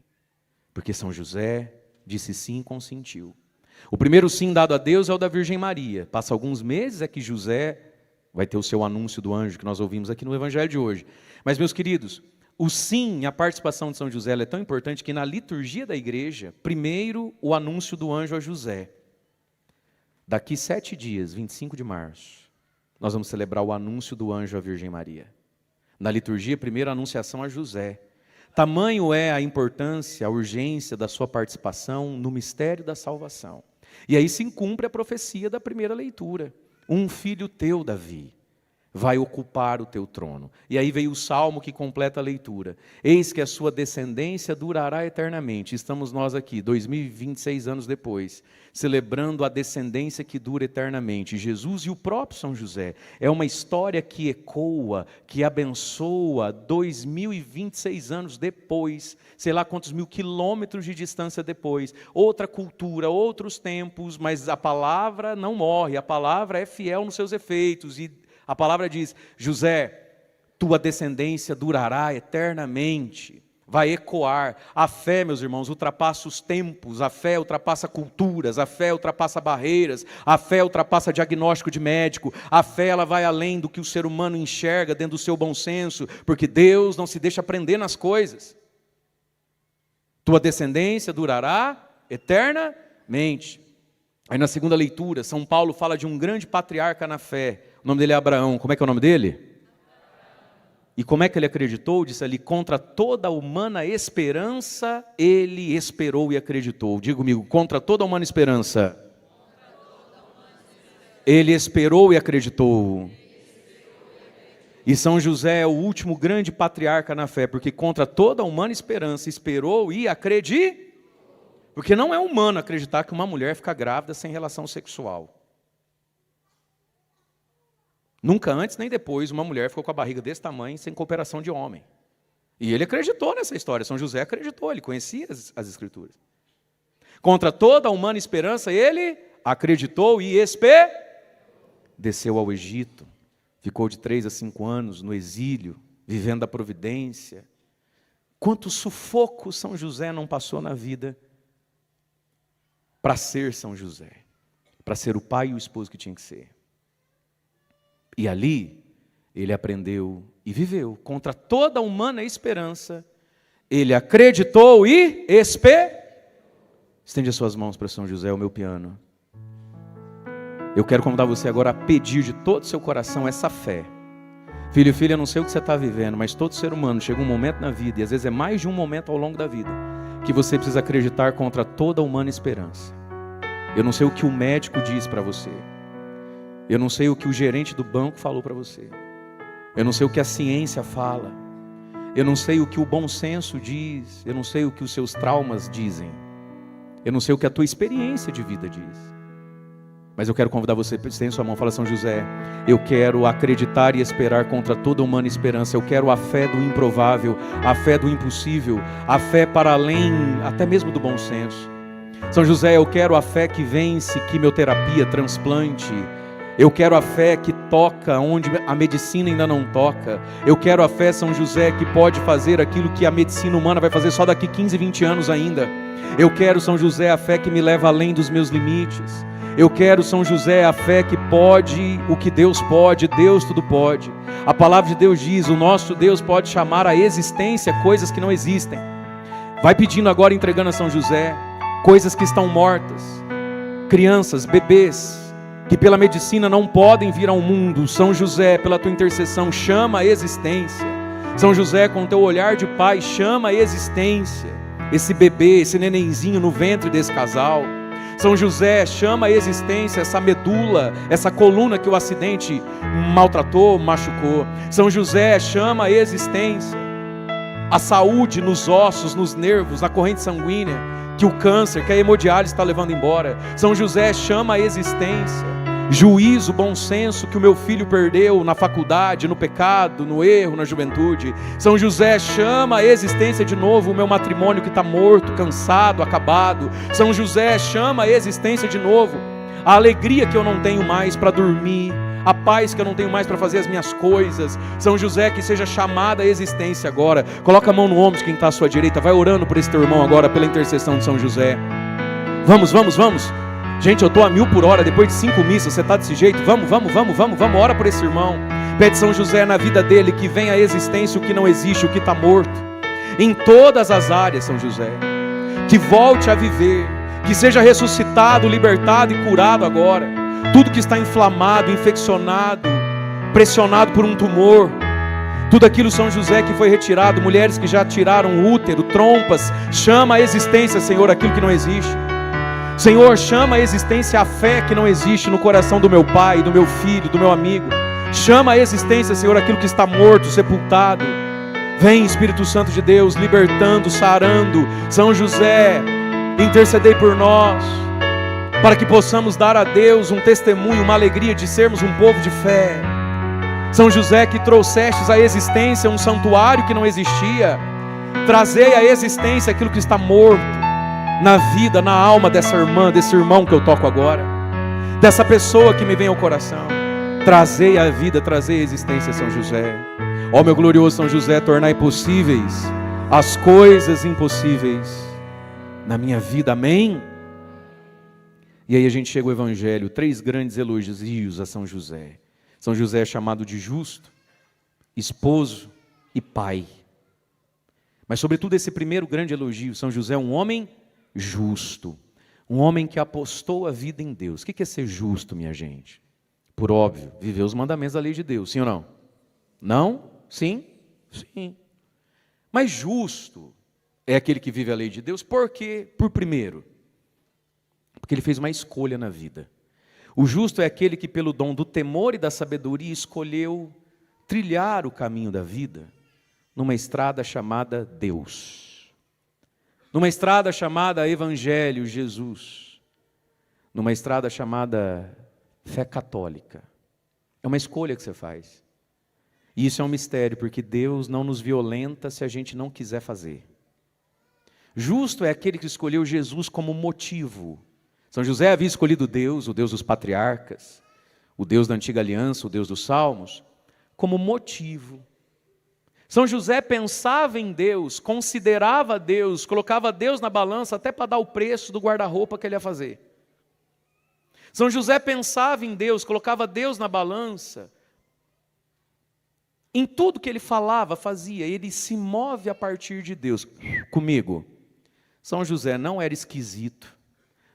Porque São José disse sim e consentiu. O primeiro sim dado a Deus é o da Virgem Maria. Passa alguns meses é que José vai ter o seu anúncio do anjo que nós ouvimos aqui no Evangelho de hoje. Mas, meus queridos, o sim, a participação de São José, ela é tão importante que na liturgia da igreja, primeiro o anúncio do anjo a José. Daqui 7 dias, 25 de março, nós vamos celebrar o anúncio do anjo à Virgem Maria. Na liturgia, primeiro a anunciação a José. Tamanho é a importância, a urgência da sua participação no mistério da salvação. E aí se cumpre a profecia da primeira leitura. Um filho teu, Davi, vai ocupar o teu trono. E aí veio o salmo que completa a leitura. Eis que a sua descendência durará eternamente. Estamos nós aqui, 2026 anos depois, celebrando a descendência que dura eternamente. Jesus e o próprio São José. É uma história que ecoa, que abençoa 2026 anos depois, sei lá quantos mil quilômetros de distância depois. Outra cultura, outros tempos, mas a palavra não morre, a palavra é fiel nos seus efeitos. E a palavra diz, José, tua descendência durará eternamente, vai ecoar. A fé, meus irmãos, ultrapassa os tempos, a fé ultrapassa culturas, a fé ultrapassa barreiras, a fé ultrapassa diagnóstico de médico, a fé ela vai além do que o ser humano enxerga dentro do seu bom senso, porque Deus não se deixa prender nas coisas. Tua descendência durará eternamente. Aí na segunda leitura, São Paulo fala de um grande patriarca na fé. O nome dele é Abraão. Como é que é o nome dele? E como é que ele acreditou? Diz ali, contra toda a humana esperança, ele esperou e acreditou. Diga comigo, contra toda a humana esperança. Ele esperou e acreditou. E São José é o último grande patriarca na fé, porque contra toda a humana esperança, esperou e acreditou. Porque não é humano acreditar que uma mulher fica grávida sem relação sexual. Nunca antes nem depois uma mulher ficou com a barriga desse tamanho sem cooperação de homem. E ele acreditou nessa história, São José acreditou, ele conhecia as Escrituras. Contra toda a humana esperança, ele acreditou e desceu ao Egito. Ficou de 3 a 5 anos no exílio, vivendo a providência. Quanto sufoco São José não passou na vida para ser São José, para ser o pai e o esposo que tinha que ser. E ali, ele aprendeu e viveu. Contra toda a humana esperança, ele acreditou e Estende as suas mãos para São José, o meu piano. Eu quero convidar você agora a pedir de todo o seu coração essa fé. Filho e filha, eu não sei o que você está vivendo, mas todo ser humano chega um momento na vida, e às vezes é mais de um momento ao longo da vida, que você precisa acreditar contra toda a humana esperança. Eu não sei o que o médico diz para você. Eu não sei o que o gerente do banco falou para você. Eu não sei o que a ciência fala. Eu não sei o que o bom senso diz. Eu não sei o que os seus traumas dizem. Eu não sei o que a tua experiência de vida diz. Mas eu quero convidar você, estende sua mão, fala, São José, eu quero acreditar e esperar contra toda humana esperança. Eu quero a fé do improvável, a fé do impossível, a fé para além até mesmo do bom senso. São José, eu quero a fé que vence quimioterapia, transplante. Eu quero a fé que toca onde a medicina ainda não toca. Eu quero a fé, São José, que pode fazer aquilo que a medicina humana vai fazer só daqui 15, 20 anos ainda. Eu quero, São José, a fé que me leva além dos meus limites. Eu quero, São José, a fé que pode o que Deus pode, Deus tudo pode. A palavra de Deus diz, o nosso Deus pode chamar à existência coisas que não existem. Vai pedindo agora, entregando a São José, coisas que estão mortas, crianças, bebês, que pela medicina não podem vir ao mundo. São José, pela tua intercessão, chama a existência. São José, com o teu olhar de pai, chama a existência esse bebê, esse nenenzinho no ventre desse casal. São José, chama a existência essa medula, essa coluna que o acidente maltratou, machucou. São José, chama a existência a saúde nos ossos, nos nervos, na corrente sanguínea, que o câncer, que a hemodiálise está levando embora. São José, chama a existência juízo, bom senso que o meu filho perdeu na faculdade, no pecado, no erro, na juventude. São José, chama a existência de novo o meu matrimônio que está morto, cansado, acabado. São José, chama a existência de novo a alegria que eu não tenho mais para dormir, a paz que eu não tenho mais para fazer as minhas coisas. São José, que seja chamada a existência agora. Coloca a mão no ombro de quem está à sua direita, vai orando por esse teu irmão agora, pela intercessão de São José. Vamos, vamos, vamos. Gente, eu estou a 1000 por hora, depois de 5 missas, você está desse jeito? Vamos, ora por esse irmão. Pede São José na vida dele que venha à existência o que não existe, o que está morto. em todas as áreas, São José. Que volte a viver, que seja ressuscitado, libertado e curado agora. Tudo que está inflamado, infeccionado, pressionado por um tumor, tudo aquilo, São José, que foi retirado, mulheres que já tiraram útero, trompas, chama a existência, Senhor, aquilo que não existe. Senhor, chama a existência a fé que não existe no coração do meu pai, do meu filho, do meu amigo. Chama a existência, Senhor, aquilo que está morto, sepultado. Vem, Espírito Santo de Deus, libertando, sarando. São José, intercedei por nós, para que possamos dar a Deus um testemunho, uma alegria de sermos um povo de fé. São José, que trouxestes à existência um santuário que não existia, trazei à existência aquilo que está morto, na vida, na alma dessa irmã, desse irmão que eu toco agora, dessa pessoa que me vem ao coração. Trazei a vida, trazei a existência, São José. Ó meu glorioso São José, tornai possíveis as coisas impossíveis na minha vida, amém? E aí a gente chega ao Evangelho, 3 grandes elogios a São José. São José é chamado de justo, esposo e pai. Mas sobretudo esse primeiro grande elogio, São José é um homem justo, um homem que apostou a vida em Deus. O que é ser justo, minha gente? Por óbvio, viver os mandamentos da lei de Deus, sim ou não? Não? Sim? Sim. Mas justo é aquele que vive a lei de Deus, por quê? Por primeiro, porque ele fez uma escolha na vida. O justo é aquele que pelo dom do temor e da sabedoria escolheu trilhar o caminho da vida numa estrada chamada Deus, numa estrada chamada Evangelho, Jesus, numa estrada chamada fé católica. É uma escolha que você faz. E isso é um mistério, porque Deus não nos violenta se a gente não quiser fazer. Justo é aquele que escolheu Jesus como motivo. São José havia escolhido Deus, o Deus dos patriarcas, o Deus da antiga aliança, o Deus dos salmos, como motivo. São José pensava em Deus, considerava Deus, colocava Deus na balança até para dar o preço do guarda-roupa que ele ia fazer. São José pensava em Deus, colocava Deus na balança. Em tudo que ele falava, fazia, ele se move a partir de Deus. Comigo, São José não era esquisito,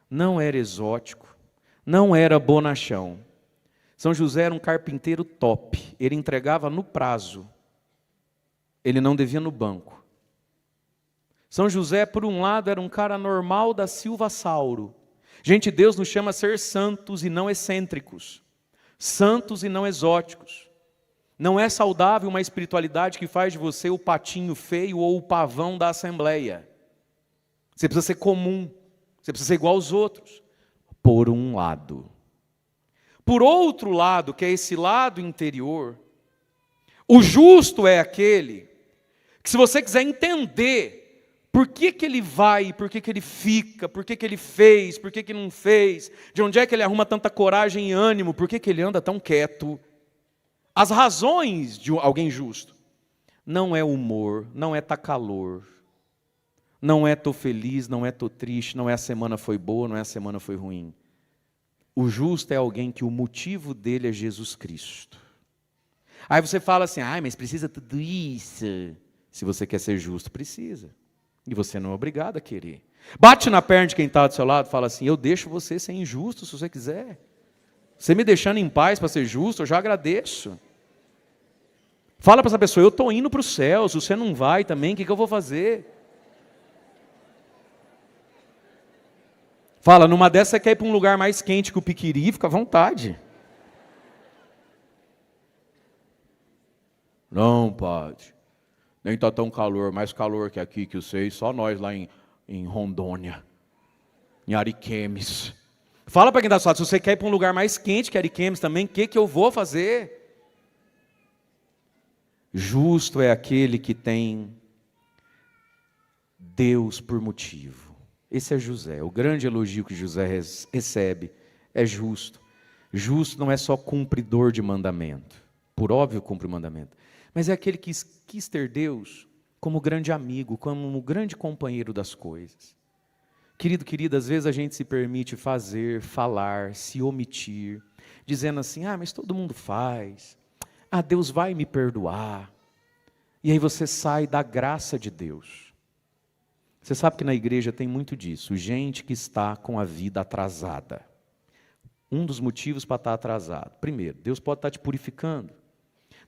não era exótico, não era bonachão. São José era um carpinteiro top, ele entregava no prazo, ele não devia no banco. São José, por um lado, era um cara normal da Silva Sauro. Gente, Deus nos chama a ser santos e não excêntricos, santos e não exóticos. Não é saudável uma espiritualidade que faz de você o patinho feio ou o pavão da assembleia. Você precisa ser comum, você precisa ser igual aos outros, por um lado. Por outro lado, que é esse lado interior, o justo é aquele que, se você quiser entender por que ele vai, por que ele fica, por que ele fez, por que não fez, de onde é que ele arruma tanta coragem e ânimo, por que ele anda tão quieto, as razões de alguém justo, não é humor, não é tá calor, não é tô feliz, não é tô triste, não é a semana foi boa, não é a semana foi ruim. O justo é alguém que o motivo dele é Jesus Cristo. Aí você fala assim, mas precisa tudo isso. Se você quer ser justo, precisa. E você não é obrigado a querer. Bate na perna de quem está do seu lado e fala assim, eu deixo você ser injusto se você quiser. Você me deixando em paz para ser justo, eu já agradeço. Fala para essa pessoa, eu estou indo para o céu, se você não vai também, o que eu vou fazer? Fala, numa dessa você quer ir para um lugar mais quente que o Piquiri, fica à vontade. Não, padre. Nem está tão calor, mais calor que aqui, que eu sei, só nós lá em Rondônia, em Ariquemes. Fala para quem está do lado, se você quer ir para um lugar mais quente que Ariquemes também, o que eu vou fazer? Justo é aquele que tem Deus por motivo. Esse é José, o grande elogio que José recebe é justo. Justo não é só cumpridor de mandamento, por óbvio cumpre o mandamento, mas é aquele que quis ter Deus como grande amigo, como grande companheiro das coisas. Querido, querida, às vezes a gente se permite fazer, falar, se omitir, dizendo assim, mas todo mundo faz, Deus vai me perdoar. E aí você sai da graça de Deus. Você sabe que na igreja tem muito disso, gente que está com a vida atrasada. Um dos motivos para estar atrasado. Primeiro, Deus pode estar te purificando.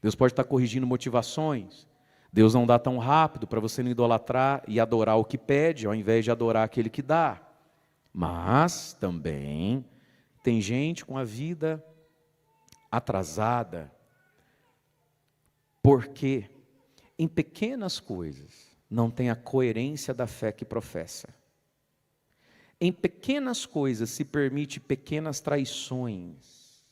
Deus pode estar corrigindo motivações. Deus não dá tão rápido para você não idolatrar e adorar o que pede, ao invés de adorar aquele que dá. Mas também tem gente com a vida atrasada, porque em pequenas coisas não tem a coerência da fé que professa. Em pequenas coisas se permite pequenas traições.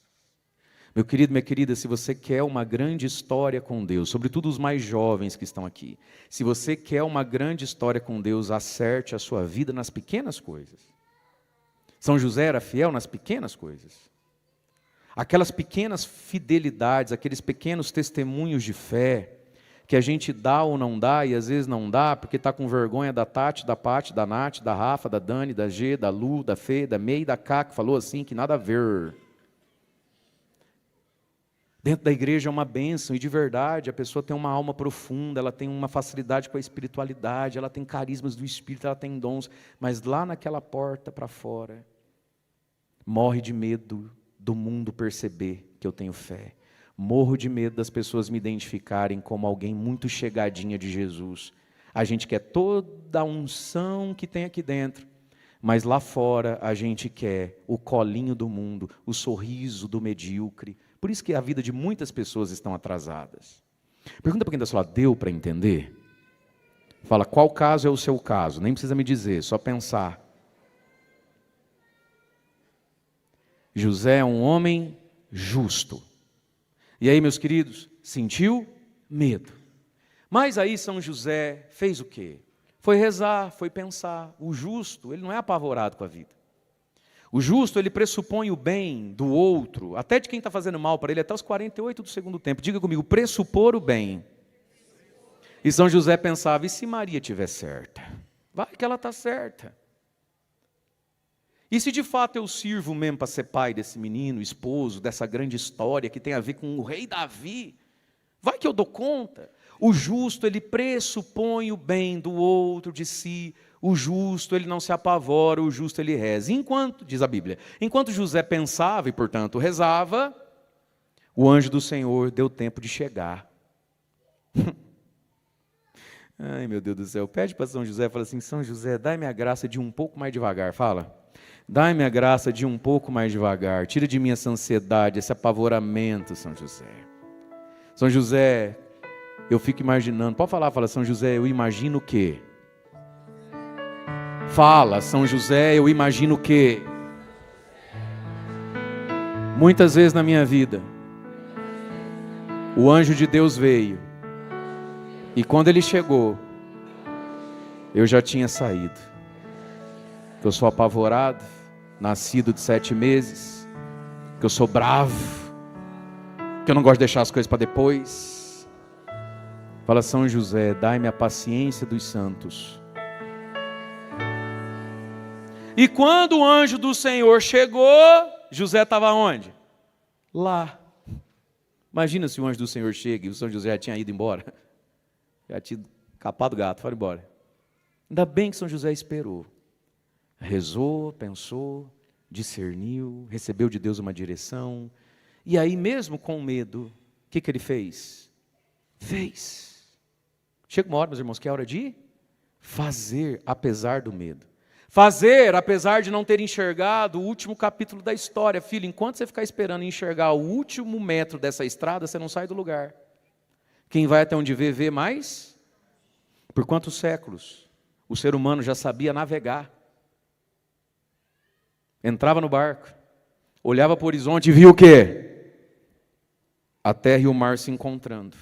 Meu querido, minha querida, se você quer uma grande história com Deus, sobretudo os mais jovens que estão aqui, se você quer uma grande história com Deus, acerte a sua vida nas pequenas coisas. São José era fiel nas pequenas coisas. Aquelas pequenas fidelidades, aqueles pequenos testemunhos de fé, que a gente dá ou não dá, e às vezes não dá, porque está com vergonha da Tati, da Pati, da Nath, da Rafa, da Dani, da G, da Lu, da Fê, da Mei, da Cá, que falou assim, que nada a ver. Dentro da igreja é uma bênção, e de verdade, a pessoa tem uma alma profunda, ela tem uma facilidade com a espiritualidade, ela tem carismas do Espírito, ela tem dons, mas lá naquela porta para fora, morre de medo do mundo perceber que eu tenho fé. Morro de medo das pessoas me identificarem como alguém muito chegadinha de Jesus. A gente quer toda a unção que tem aqui dentro, mas lá fora a gente quer o colinho do mundo, o sorriso do medíocre. Por isso que a vida de muitas pessoas estão atrasadas. Pergunta para quem está do seu lado, deu para entender? Fala, qual caso é o seu caso? Nem precisa me dizer, só pensar. José é um homem justo. E aí, meus queridos, sentiu medo. Mas aí São José fez o quê? Foi rezar, foi pensar. O justo, ele não é apavorado com a vida. O justo, ele pressupõe o bem do outro, até de quem está fazendo mal para ele, até os 48 do segundo tempo. Diga comigo, pressupor o bem. E São José pensava, e se Maria estiver certa? Vai que ela está certa. E se de fato eu sirvo mesmo para ser pai desse menino, esposo, dessa grande história que tem a ver com o rei Davi, vai que eu dou conta. O justo, ele pressupõe o bem do outro, de si. O justo, ele não se apavora, o justo, ele reza. Enquanto, diz a Bíblia, enquanto José pensava e, portanto, rezava, o anjo do Senhor deu tempo de chegar. Ai, meu Deus do céu. Pede para São José, fala assim, São José, dai-me a graça de ir um pouco mais devagar. Fala. Dai-me a graça de ir um pouco mais devagar. Tira de mim essa ansiedade, esse apavoramento, São José. São José, eu fico imaginando. Pode falar, fala, São José, eu imagino o quê? Fala, São José, eu imagino o quê? Muitas vezes na minha vida, o anjo de Deus veio. E quando ele chegou, eu já tinha saído. Que eu sou apavorado, nascido de 7 meses, que eu sou bravo, que eu não gosto de deixar as coisas para depois. Fala, São José, dai-me a paciência dos santos. E quando o anjo do Senhor chegou, José estava onde? Lá. Imagina se o anjo do Senhor chega e o São José já tinha ido embora. Já tinha capado o gato, foi embora. Ainda bem que São José esperou. Rezou, pensou, discerniu, recebeu de Deus uma direção. E aí mesmo com medo, o que ele fez? Fez. Chega uma hora, meus irmãos, que é hora de fazer, apesar do medo. Fazer, apesar de não ter enxergado o último capítulo da história. Filho, enquanto você ficar esperando enxergar o último metro dessa estrada, você não sai do lugar. Quem vai até onde vê mais? Por quantos séculos o ser humano já sabia navegar? Entrava no barco, olhava para o horizonte e via o quê? A terra e o mar se encontrando.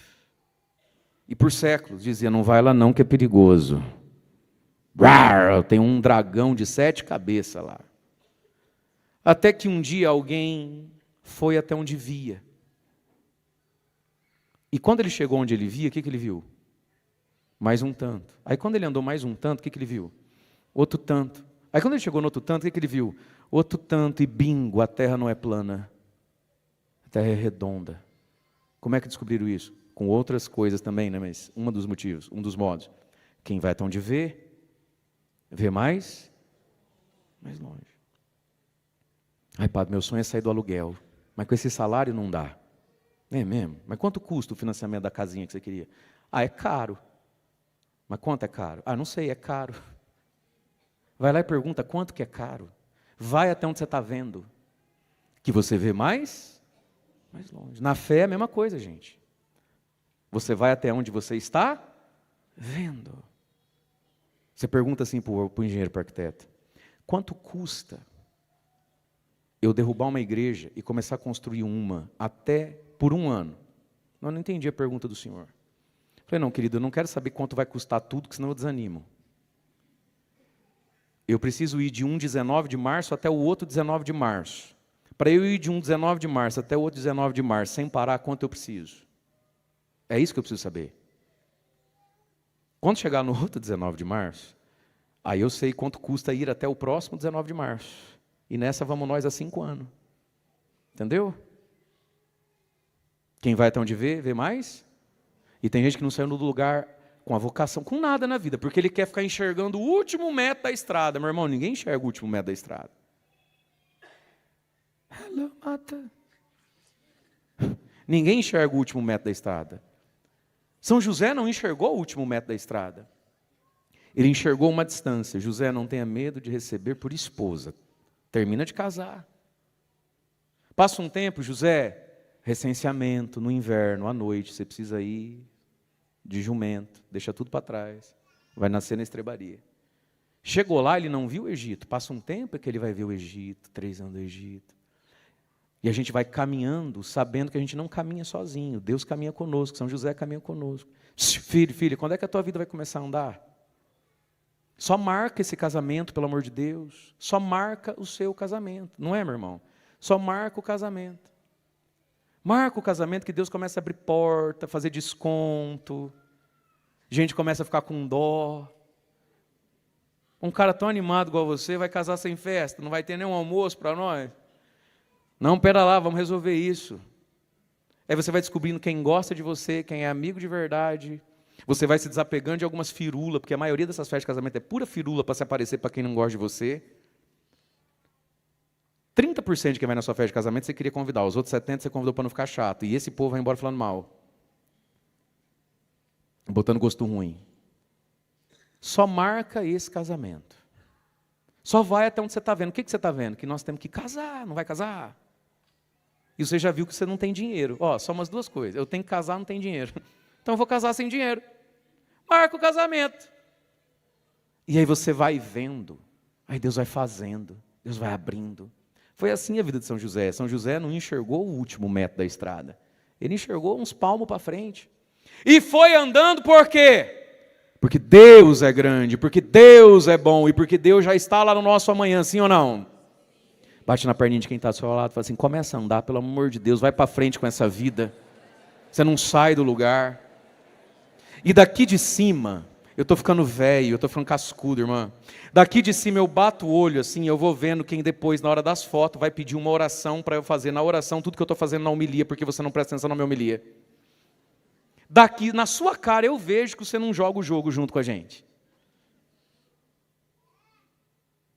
E por séculos dizia, não vai lá não que é perigoso. Tem um dragão de 7 cabeças lá. Até que um dia alguém foi até onde via. E quando ele chegou onde ele via, o que ele viu? Mais um tanto. Aí quando ele andou mais um tanto, o que ele viu? Outro tanto. Aí quando ele chegou no outro tanto, o que ele viu? Outro tanto e bingo, a terra não é plana. A terra é redonda. Como é que descobriram isso? com outras coisas também, né? Mas um dos motivos, um dos modos. Quem vai até onde vê mais longe. Ai, padre, meu sonho é sair do aluguel, mas com esse salário não dá. É mesmo? Mas quanto custa o financiamento da casinha que você queria? Ah, é caro. Mas quanto é caro? Ah, não sei, é caro. Vai lá e pergunta quanto que é caro. Vai até onde você está vendo. Que você vê mais longe. Na fé é a mesma coisa, gente. Você vai até onde você está vendo. Você pergunta assim para o engenheiro, para o arquiteto: quanto custa eu derrubar uma igreja e começar a construir uma até por 1 ano? Eu não entendi a pergunta do senhor. Falei, não, querido, eu não quero saber quanto vai custar tudo, porque senão eu desanimo. Eu preciso ir de um 19 de março até o outro 19 de março. Para eu ir de um 19 de março até o outro 19 de março, sem parar, quanto eu preciso? É isso que eu preciso saber. Quando chegar no outro 19 de março, aí eu sei quanto custa ir até o próximo 19 de março. E nessa vamos nós há 5 anos. Entendeu? Quem vai até onde vê mais. E tem gente que não saiu do lugar com a vocação, com nada na vida, porque ele quer ficar enxergando o último metro da estrada. Meu irmão, ninguém enxerga o último metro da estrada. Ela mata. Ninguém enxerga o último metro da estrada. São José não enxergou o último metro da estrada. Ele enxergou uma distância. José, não tenha medo de receber por esposa. Termina de casar. Passa um tempo, José, recenseamento, no inverno, à noite, você precisa ir de jumento, deixa tudo para trás, vai nascer na estrebaria. Chegou lá, ele não viu o Egito. Passa um tempo que ele vai ver o Egito, 3 anos do Egito. E a gente vai caminhando, sabendo que a gente não caminha sozinho. Deus caminha conosco, São José caminha conosco. Filho, filha, quando é que a tua vida vai começar a andar? Só marca esse casamento, pelo amor de Deus. Só marca o seu casamento. Não é, meu irmão? Só marca o casamento. Marca o casamento que Deus começa a abrir porta, fazer desconto. Gente começa a ficar com dó. Um cara tão animado igual você vai casar sem festa, não vai ter nenhum almoço para nós. Não, pera lá, vamos resolver isso. Aí você vai descobrindo quem gosta de você, quem é amigo de verdade. Você vai se desapegando de algumas firulas, porque a maioria dessas festas de casamento é pura firula para se aparecer para quem não gosta de você. 30% de quem vai na sua festa de casamento você queria convidar, os outros 70% você convidou para não ficar chato. E esse povo vai embora falando mal. Botando gosto ruim. Só marca esse casamento. Só vai até onde você está vendo. O que você está vendo? Que nós temos que casar, não vai casar? E você já viu que você não tem dinheiro. Ó, só umas 2 coisas. Eu tenho que casar, não tenho dinheiro. Então eu vou casar sem dinheiro. Marca o casamento. E aí você vai vendo. Aí Deus vai fazendo. Deus vai abrindo. Foi assim a vida de São José. São José não enxergou o último metro da estrada. Ele enxergou uns palmos para frente. E foi andando por quê? Porque Deus é grande, porque Deus é bom e porque Deus já está lá no nosso amanhã, sim ou não? Bate na perninha de quem está ao seu lado e fala assim, começa a andar, pelo amor de Deus, vai para frente com essa vida. Você não sai do lugar. E daqui de cima, eu estou ficando velho, eu estou ficando cascudo, irmã. Daqui de cima eu bato o olho assim, eu vou vendo quem depois, na hora das fotos, vai pedir uma oração para eu fazer na oração tudo que eu estou fazendo na homilia, porque você não presta atenção na minha homilia. Daqui, na sua cara, eu vejo que você não joga o jogo junto com a gente.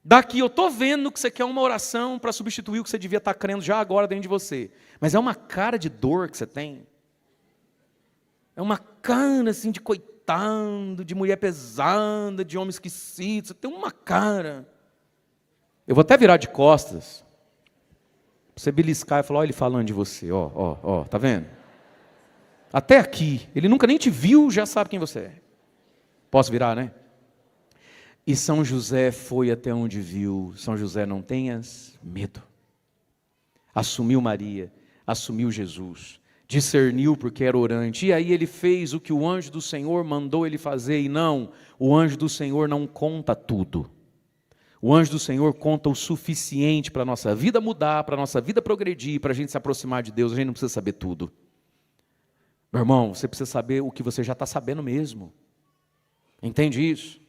Daqui, eu estou vendo que você quer uma oração para substituir o que você devia estar crendo já agora dentro de você. Mas é uma cara de dor que você tem. É uma cara assim de coitado, de mulher pesada, de homem esquecido. Você tem uma cara. Eu vou até virar de costas. Pra você beliscar e falar, olha ele falando de você. Ó, tá vendo? Até aqui. Ele nunca nem te viu, já sabe quem você é. Posso virar, né? E São José foi até onde viu. São José, não tenhas medo. Assumiu Maria, assumiu Jesus. Discerniu porque era orante. E aí ele fez o que o anjo do Senhor mandou ele fazer. E não, o anjo do Senhor não conta tudo. O anjo do Senhor conta o suficiente para a nossa vida mudar, para a nossa vida progredir, para a gente se aproximar de Deus. A gente não precisa saber tudo. Meu irmão, você precisa saber o que você já está sabendo mesmo. Entende isso?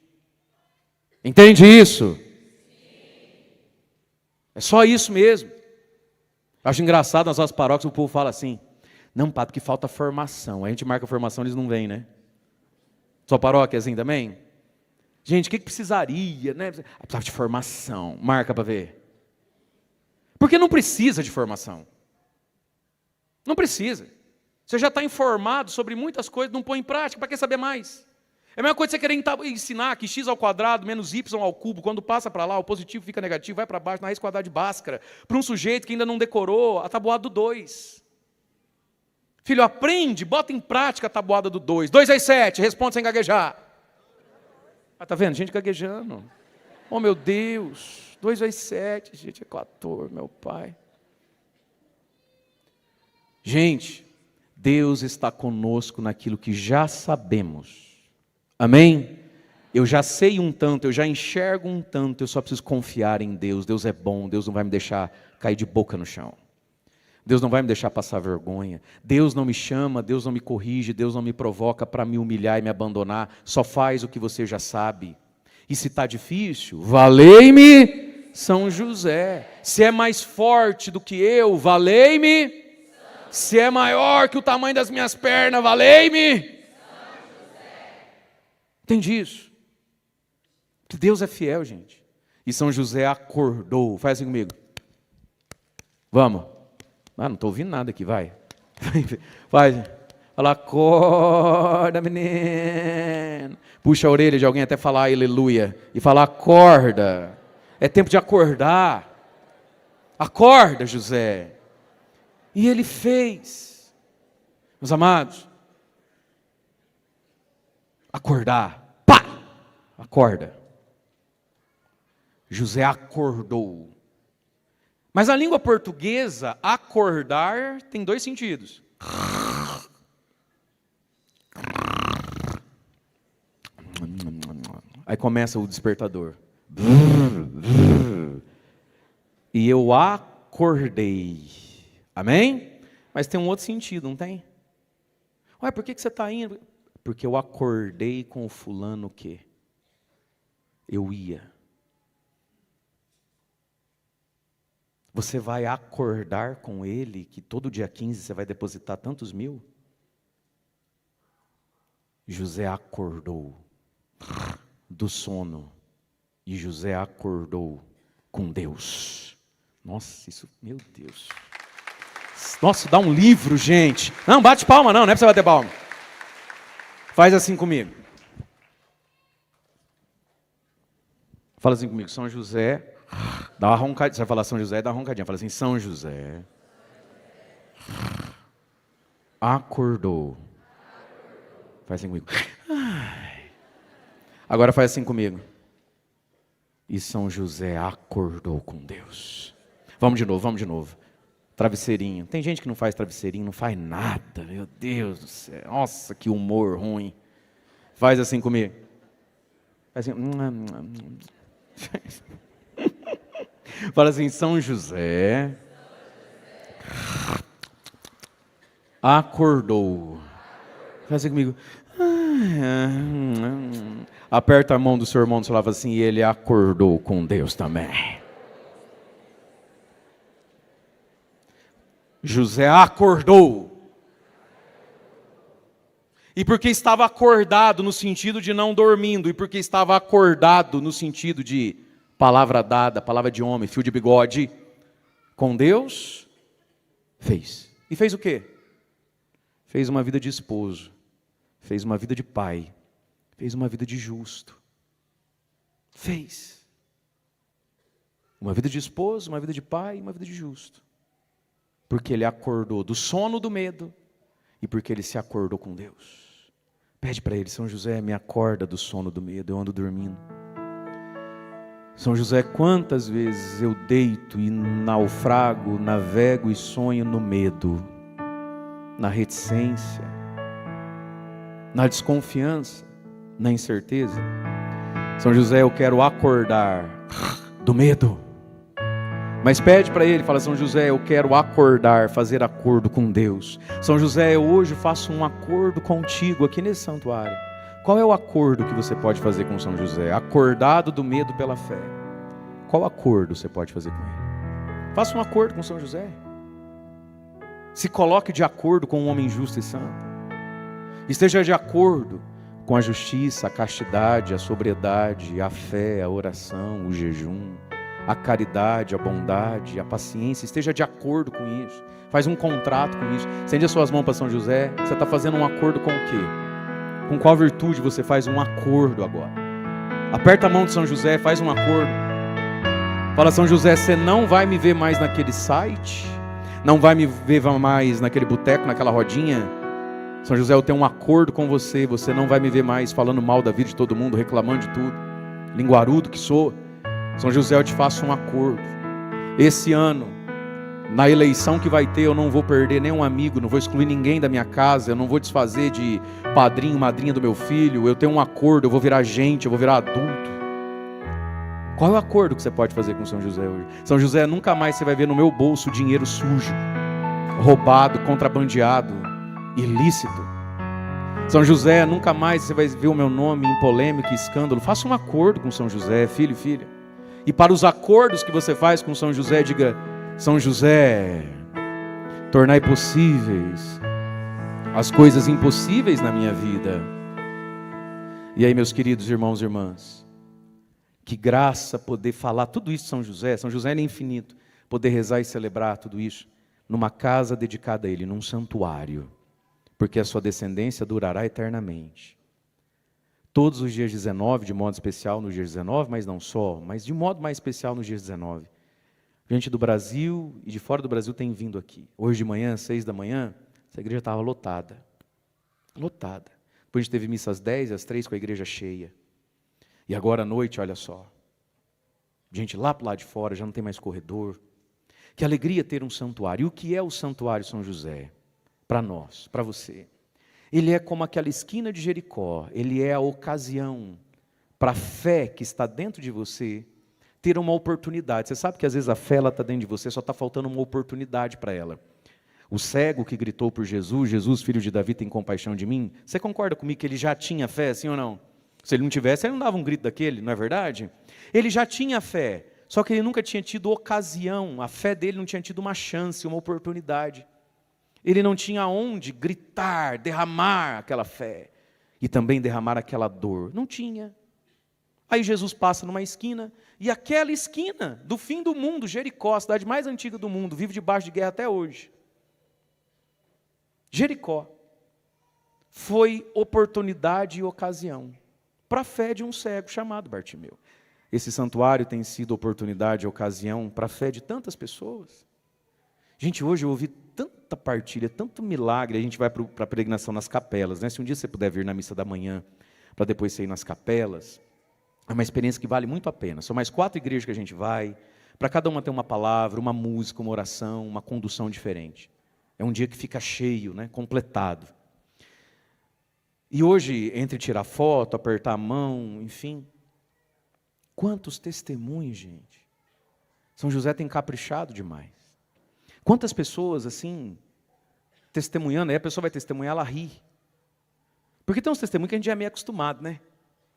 Entende isso? É só isso mesmo. Acho engraçado nas nossas paróquias o povo fala assim, Não, padre, porque falta formação. A gente marca formação, eles não vêm, né? Sua paróquia é assim também? Gente, o que precisaria, né? Precisava de formação. Marca para ver. Porque não precisa de formação. Não precisa. Você já está informado sobre muitas coisas, não põe em prática, para que saber mais? É a mesma coisa que você querer ensinar que x ao quadrado menos y ao cubo, quando passa para lá, o positivo fica negativo, vai para baixo, na raiz quadrada de Bhaskara, para um sujeito que ainda não decorou a tabuada do 2. Filho, aprende, bota em prática a tabuada do 2. 2 vezes 7, responde sem gaguejar. Tá vendo? Gente gaguejando. Oh, meu Deus. 2 vezes 7, gente, é 14, meu pai. Gente, Deus está conosco naquilo que já sabemos. Amém? Eu já sei um tanto, eu já enxergo um tanto, eu só preciso confiar em Deus. Deus é bom, Deus não vai me deixar cair de boca no chão. Deus não vai me deixar passar vergonha. Deus não me chama, Deus não me corrige, Deus não me provoca para me humilhar e me abandonar. Só faz o que você já sabe. E se está difícil, valei-me São José. Se é mais forte do que eu, valei-me. Se é maior que o tamanho das minhas pernas, valei-me. Entende isso? Que Deus é fiel, gente. E São José acordou. Faz assim comigo. Vamos. Ah, não estou ouvindo nada aqui, vai. Faz. Fala, acorda, menino. Puxa a orelha de alguém até falar aleluia. E fala, acorda. É tempo de acordar. Acorda, José. E ele fez. Meus amados, acordar. Pá! Acorda. José acordou. Mas a língua portuguesa, acordar, tem 2 sentidos. Aí começa o despertador. E eu acordei. Amém? Mas tem um outro sentido, não tem? Ué, por que você está indo? Porque eu acordei com o fulano que eu ia. Você vai acordar com ele que todo dia 15 você vai depositar tantos mil? José acordou do sono. E José acordou com Deus. Nossa, isso, meu Deus. Nossa, dá um livro, gente. Não, bate palma não, não é para você bater palma. Faz assim comigo. Fala assim comigo, São José. Dá uma roncadinha. Você vai falar São José, dá uma roncadinha. Fala assim, São José acordou. Faz assim comigo. Agora faz assim comigo. E São José acordou com Deus. Vamos de novo. Travesseirinho. Tem gente que não faz travesseirinho, não faz nada. Meu Deus do céu. Nossa, que humor ruim. Faz assim comigo. Faz assim. Fala assim, São José acordou. Faz assim comigo. Aperta a mão do seu irmão do seu lado e fala assim, e ele acordou com Deus também. José acordou. E porque estava acordado no sentido de não dormindo, e porque estava acordado no sentido de palavra dada, palavra de homem, fio de bigode, com Deus, fez. E fez o quê? Fez uma vida de esposo, fez uma vida de pai, fez uma vida de justo. Fez. Uma vida de esposo, uma vida de pai, uma vida de justo. Porque ele acordou do sono do medo e porque ele se acordou com Deus. Pede para ele, São José, me acorda do sono do medo, eu ando dormindo. São José, quantas vezes eu deito e naufrago, navego e sonho no medo, na reticência, na desconfiança, na incerteza. São José, eu quero acordar do medo. Mas pede para ele, fala, São José, eu quero acordar, fazer acordo com Deus. São José, eu hoje faço um acordo contigo aqui nesse santuário. Qual é o acordo que você pode fazer com São José? Acordado do medo pela fé. Qual acordo você pode fazer com ele? Faça um acordo com São José. Se coloque de acordo com um homem justo e santo. Esteja de acordo com a justiça, a castidade, a sobriedade, a fé, a oração, o jejum, a caridade, a bondade, a paciência. Esteja de acordo com isso. Faz um contrato com isso. Estende as suas mãos para São José. Você está fazendo um acordo com o quê? Com qual virtude você faz um acordo agora? Aperta a mão de São José, faz um acordo. Fala: São José, você não vai me ver mais naquele site, não vai me ver mais naquele boteco, naquela rodinha. São José, eu tenho um acordo com você. Você não vai me ver mais falando mal da vida de todo mundo, reclamando de tudo, linguarudo que sou. São José, eu te faço um acordo. Esse ano, na eleição que vai ter, eu não vou perder nenhum amigo, não vou excluir ninguém da minha casa, eu não vou desfazer de padrinho, madrinha do meu filho. Eu tenho um acordo, eu vou virar gente, eu vou virar adulto. Qual é o acordo que você pode fazer com São José hoje? São José, nunca mais você vai ver no meu bolso dinheiro sujo, roubado, contrabandeado, ilícito. São José, nunca mais você vai ver o meu nome em polêmica e escândalo. Faça um acordo com São José, filho e filha. E para os acordos que você faz com São José, diga: São José, tornai possíveis as coisas impossíveis na minha vida. E aí, meus queridos irmãos e irmãs, que graça poder falar tudo isso de São José. São José é infinito. Poder rezar e celebrar tudo isso numa casa dedicada a Ele, num santuário, porque a sua descendência durará eternamente. Todos os dias 19, de modo especial nos dias 19, mas não só, mas de modo mais especial nos dias 19. Gente do Brasil e de fora do Brasil tem vindo aqui. Hoje de manhã, 6 da manhã, essa igreja estava lotada. Lotada. Depois a gente teve missa às 10 e às 3 com a igreja cheia. E agora à noite, olha só. Gente lá para o lado de fora, já não tem mais corredor. Que alegria ter um santuário. E o que é o santuário São José? Para nós, para você. Ele é como aquela esquina de Jericó. Ele é a ocasião para a fé que está dentro de você ter uma oportunidade. Você sabe que às vezes a fé está dentro de você, só está faltando uma oportunidade para ela. O cego que gritou por Jesus: Jesus, filho de Davi, tem compaixão de mim. Você concorda comigo que ele já tinha fé, sim ou não? Se ele não tivesse, ele não dava um grito daquele, não é verdade? Ele já tinha fé, só que ele nunca tinha tido ocasião. A fé dele não tinha tido uma chance, uma oportunidade. Ele não tinha onde gritar, derramar aquela fé e também derramar aquela dor. Não tinha. Aí Jesus passa numa esquina, e aquela esquina do fim do mundo, Jericó, a cidade mais antiga do mundo, vive debaixo de guerra até hoje. Jericó foi oportunidade e ocasião para a fé de um cego chamado Bartimeu. Esse santuário tem sido oportunidade e ocasião para a fé de tantas pessoas. Gente, hoje eu ouvi tanta partilha, tanto milagre. A gente vai para a peregrinação nas capelas, né? Se um dia você puder vir na missa da manhã, para depois você ir nas capelas, é uma experiência que vale muito a pena. São mais 4 igrejas que a gente vai, para cada uma ter uma palavra, uma música, uma oração, uma condução diferente. É um dia que fica cheio, né? Completado. E hoje, entre tirar foto, apertar a mão, enfim, quantos testemunhos, gente. São José tem caprichado demais. Quantas pessoas, assim, testemunhando, aí a pessoa vai testemunhar, ela ri. Porque tem uns testemunhos que a gente já é meio acostumado, né?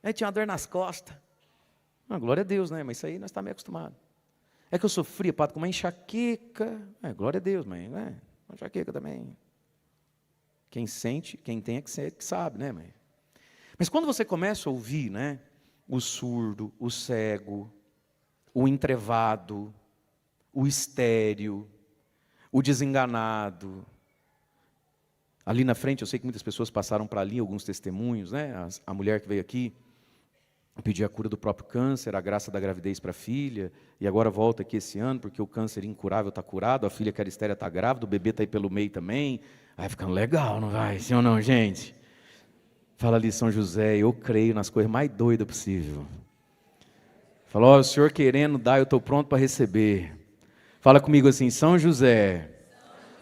Aí tinha uma dor nas costas. Glória a Deus, né? Mas isso aí nós estamos meio acostumados. É que eu sofria, padre, com uma enxaqueca. Glória a Deus, mãe. Uma enxaqueca também. Quem sente, quem tem é que sabe, né, mãe? Mas quando você começa a ouvir, né? O surdo, o cego, o entrevado, o estéril, o desenganado. Ali na frente, eu sei que muitas pessoas passaram para ali, alguns testemunhos, né? A mulher que veio aqui, pediu a cura do próprio câncer, a graça da gravidez para a filha, e agora volta aqui esse ano, porque o câncer incurável está curado, a filha que era estéril está grávida, o bebê está aí pelo meio também. Vai ficando legal, não vai? Sim ou não, gente? Fala ali, São José, eu creio nas coisas mais doidas possível. Fala, o Senhor querendo dar, eu estou pronto para receber. Fala comigo assim: São José,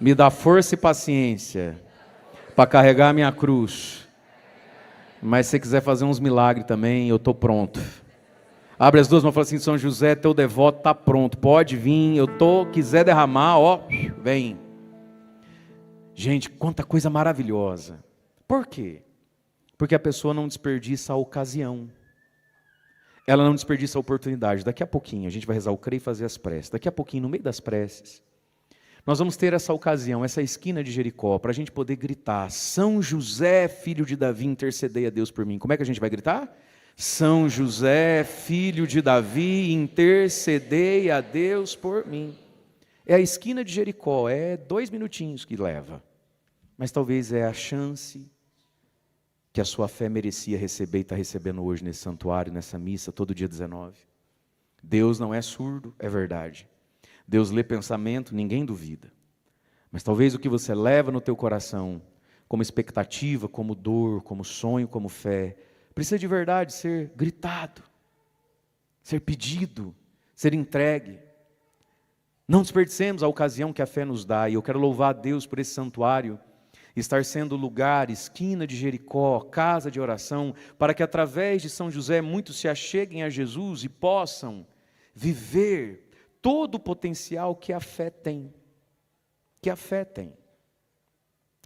me dá força e paciência para carregar a minha cruz. Mas se você quiser fazer uns milagres também, eu estou pronto. Abre as duas mãos e fala assim: São José, teu devoto está pronto. Pode vir, quiser derramar, ó, vem. Gente, quanta coisa maravilhosa. Por quê? Porque a pessoa não desperdiça a ocasião. Ela não desperdiça a oportunidade. Daqui a pouquinho, a gente vai rezar o creio e fazer as preces. Daqui a pouquinho, no meio das preces, nós vamos ter essa ocasião, essa esquina de Jericó, para a gente poder gritar: São José, filho de Davi, intercedei a Deus por mim. Como é que a gente vai gritar? São José, filho de Davi, intercedei a Deus por mim. É a esquina de Jericó, é 2 minutinhos que leva. Mas talvez é a chance que a sua fé merecia receber e está recebendo hoje nesse santuário, nessa missa, todo dia 19. Deus não é surdo, é verdade. Deus lê pensamento, ninguém duvida. Mas talvez o que você leva no teu coração, como expectativa, como dor, como sonho, como fé, precisa de verdade ser gritado, ser pedido, ser entregue. Não desperdicemos a ocasião que a fé nos dá, e eu quero louvar a Deus por esse santuário, estar sendo lugar, esquina de Jericó, casa de oração, para que através de São José muitos se acheguem a Jesus e possam viver todo o potencial que a fé tem. Que a fé tem.